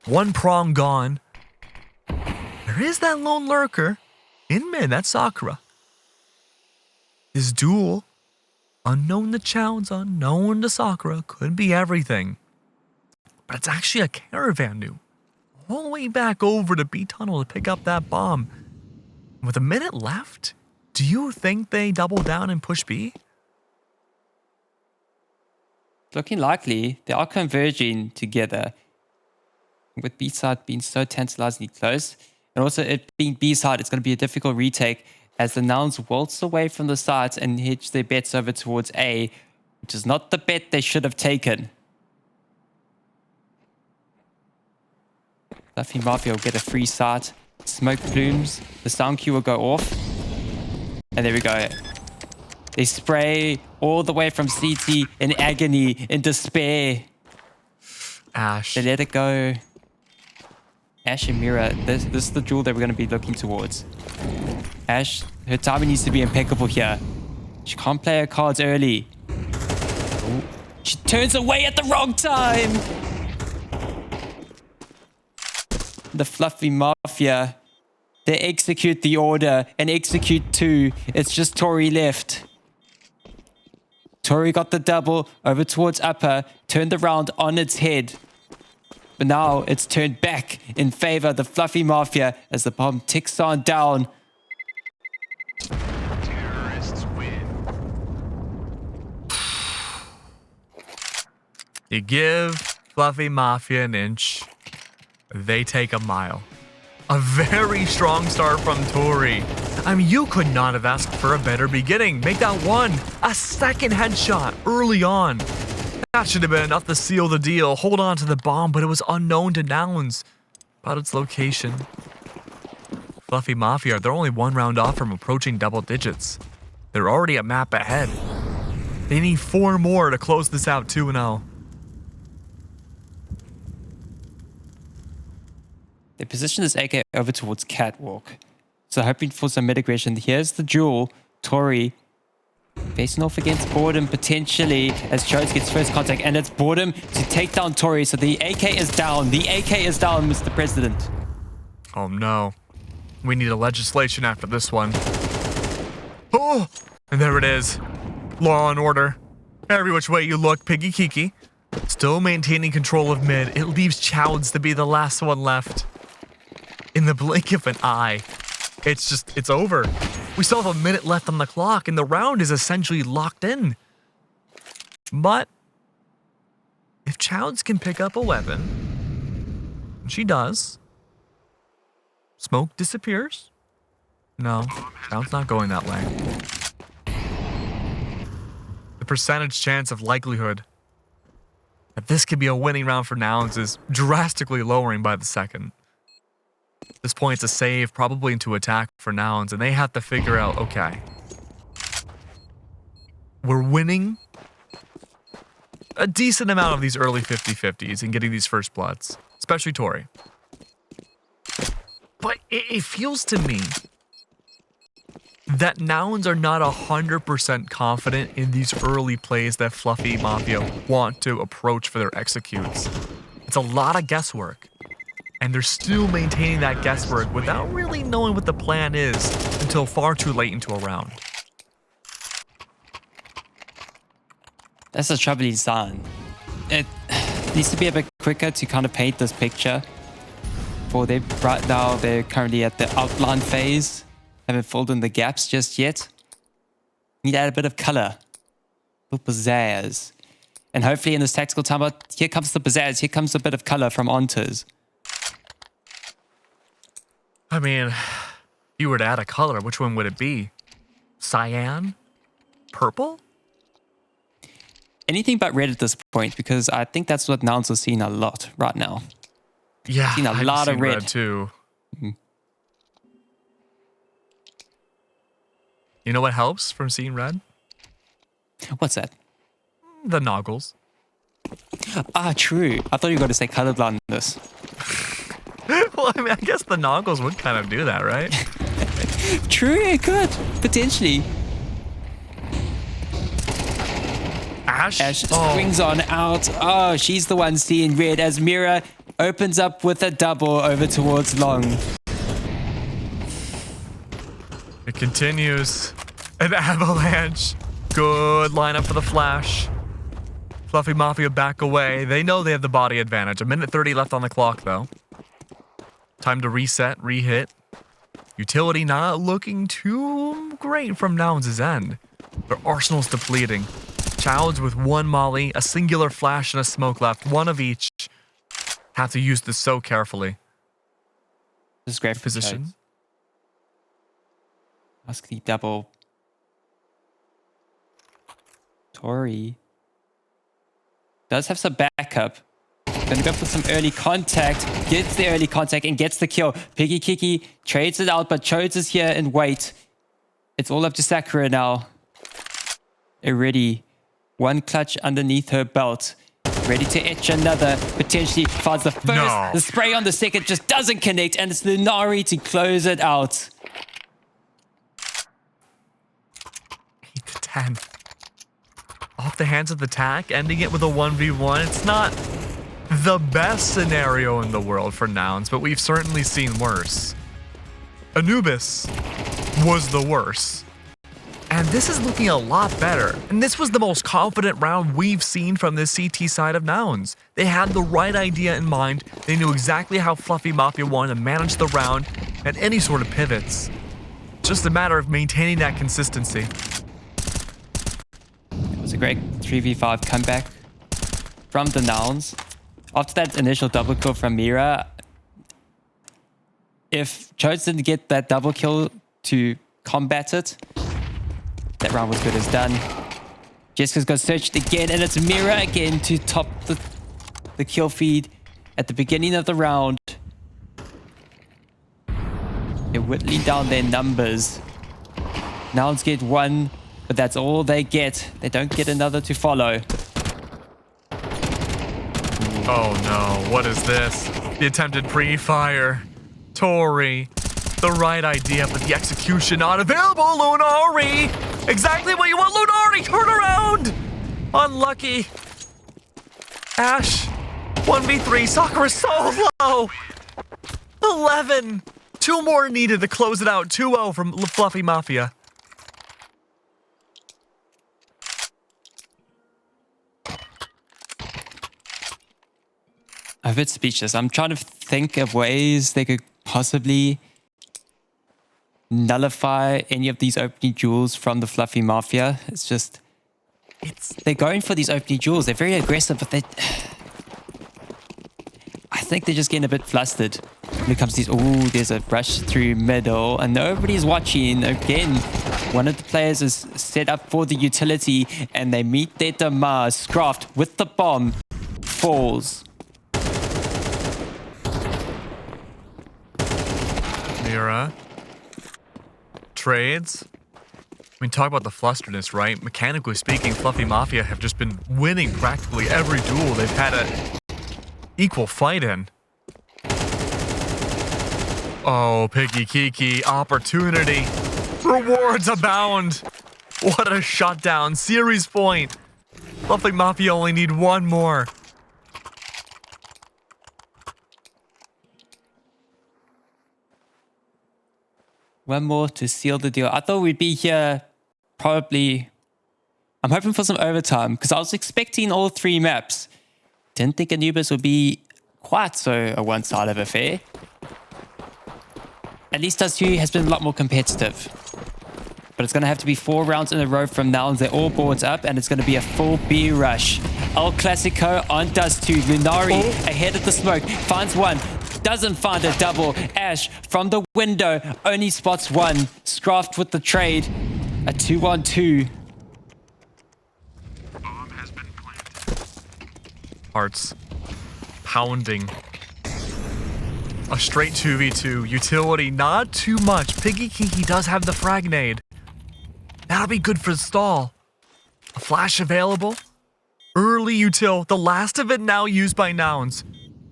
One prong gone. There is that lone lurker in mid. That's Sakura. His duel Unknown to Chowds, unknown to Sakura, could be everything. But it's actually a caravan new. All the way back over to B Tunnel to pick up that bomb. With a minute left, do you think they double down and push B? Looking likely, they are converging together. With B side being so tantalizingly close, and also it being B side, it's going to be a difficult retake as the Nouns waltz away from the sides and hedge their bets over towards A, which is not the bet they should have taken. Fluffy Mafia will get a free sight. Smoke plumes. The sound cue will go off. And there we go. They spray all the way from CT in agony, in despair. Ash. They let it go. Ash and Mira, this is the duel that we're going to be looking towards. Ash, her timing needs to be impeccable here. She can't play her cards early. Ooh. She turns away at the wrong time. The Fluffy Mafia, they execute the order and execute two. It's just Tori left. Tori got the double over towards upper, turned the round on its head. But now it's turned back in favor of the Fluffy Mafia as the bomb ticks on down. Terrorists win. You give Fluffy Mafia an inch, they take a mile. A very strong start from Tori. I mean, you could not have asked for a better beginning. Make that one. A second headshot early on. That should have been enough to seal the deal. Hold on to the bomb, but it was unknown to Nouns about its location. Fluffy Mafia, they're only one round off from approaching double digits. They're already a map ahead. They need 4 more to close this out 2-0. They position this AK over towards Catwalk. So hoping for some mitigation. Here's the duel. Tori facing off against Boredom potentially as Chodes gets first contact. And it's Boredom to take down Tori. So the AK is down. The AK is down, Mr. President. Oh no. We need a legislation after this one. Oh! And there it is. Law and order. Every which way you look, Piggy Kiki. Still maintaining control of mid. It leaves Chowds to be the last one left. In the blink of an eye, it's over. We still have a minute left on the clock, and the round is essentially locked in. But if Chowds can pick up a weapon, and she does, smoke disappears. No, Chowds not going that way. The percentage chance of likelihood that this could be a winning round for Nouns is drastically lowering by the second. At this point, it's a save, probably into attack for Nouns, and they have to figure out, okay, we're winning a decent amount of these early 50-50s and getting these first bloods, especially Tori. But it feels to me that Nouns are not 100% confident in these early plays that Fluffy Mafia want to approach for their executes. It's a lot of guesswork. And they're still maintaining that guesswork without really knowing what the plan is until far too late into a round. That's a troubling sign. It needs to be a bit quicker to kind of paint this picture. For them, right now, they're currently at the outline phase. Haven't filled in the gaps just yet. Need to add a bit of color. A little pizzazz. And hopefully in this tactical timeout, here comes the pizzazz. Here comes a bit of color from Ontas. I mean, if you were to add a color, which one would it be? Cyan? Purple? Anything but red at this point, because I think that's what Nouns are seeing a lot right now. Yeah, Seen a I've lot seen of red too. Mm-hmm. You know what helps from seeing red? What's that? The noggles. Ah, true. I thought you were going to say colorblindness. Well, I mean, I guess the noggles would kind of do that, right? True, it could. Potentially. Ash? Ash swings on out. Oh, she's the one seeing red as Mira opens up with a double over towards Long. It continues. An avalanche. Good lineup for the flash. Fluffy Mafia back away. They know they have the body advantage. A minute 30 left on the clock, though. Time to reset, re-hit. Utility not looking too great from Nouns' end. Their arsenal's depleting. Childs with one molly, a singular flash, and a smoke left. One of each. Have to use this so carefully. This is great Position. Ask the double. Tori does have some backup. Gonna go for some early contact. Gets the early contact and gets the kill. Piggy Kiki trades it out, but Chodes is here and wait. It's all up to Sakura now. Already one clutch underneath her belt. Ready to etch another. Potentially finds the first. No. The spray on the second just doesn't connect, and it's Lunari to close it out. 8-10. Off the hands of the tack, ending it with a 1v1. It's not the best scenario in the world for Nouns, but we've certainly seen worse. Anubis was the worst. And this is looking a lot better. And this was the most confident round we've seen from this CT side of Nouns. They had the right idea in mind. They knew exactly how Fluffy Mafia wanted to manage the round and any sort of pivots. Just a matter of maintaining that consistency. It was a great 3v5 comeback from the Nouns. After that initial double kill from Mira, if Chodes didn't get that double kill to combat it, that round was good as done. Jessica's got searched again, and it's Mira again to top the kill feed at the beginning of the round. They're whittling down their numbers. Nouns get one, but that's all they get. They don't get another to follow. Oh no, what is this? The attempted pre-fire. Tori. The right idea, but the execution not available. Lunari. Exactly what you want, Lunari. Turn around. Unlucky. Ash. 1v3. Sakura so low. 11. Two more needed to close it out. 2-0 from Fluffy Mafia. I'm a bit speechless. I'm trying to think of ways they could possibly nullify any of these opening duels from the Fluffy Mafia. It's just, they're going for these opening duels. They're very aggressive, but I think they're just getting a bit flustered when it comes to these. Oh, there's a rush through middle and nobody's watching. Again, one of the players is set up for the utility and they meet their demise. Scraft with the bomb falls. Mira. Trades. I mean, talk about the flusteredness, right? Mechanically speaking, Fluffy Mafia have just been winning practically every duel they've had an equal fight in. Oh, Piggy Kiki, opportunity. Rewards abound. What a shutdown. Series point. Fluffy Mafia only need one more. One more to seal the deal. I thought we'd be here probably... I'm hoping for some overtime because I was expecting all three maps. Didn't think Anubis would be quite so a one-sided affair. At least Dust2 has been a lot more competitive. But it's going to have to be 4 rounds in a row from now on. They're all boards up and it's going to be a full B rush. El Clasico on Dust2. Lunari ahead of the smoke. Finds one. Doesn't find a double. Ash from the window only spots one. Scraft with the trade. A 2-on-2. Hearts pounding. A straight 2v2. Utility, not too much. Piggy Kiki does have the frag nade. That'll be good for the stall. A flash available. Early util. The last of it now used by Nouns.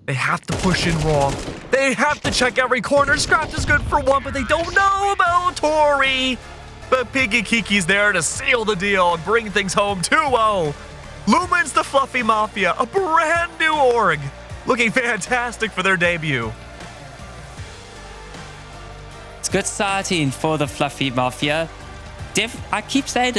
They have to push in raw. They have to check every corner. Scrapped is good for one, but they don't know about Tori. But Piggy Kiki's there to seal the deal and bring things home 2-0. Lumen's the Fluffy Mafia, a brand new org. Looking fantastic for their debut. It's good starting for the Fluffy Mafia. I keep saying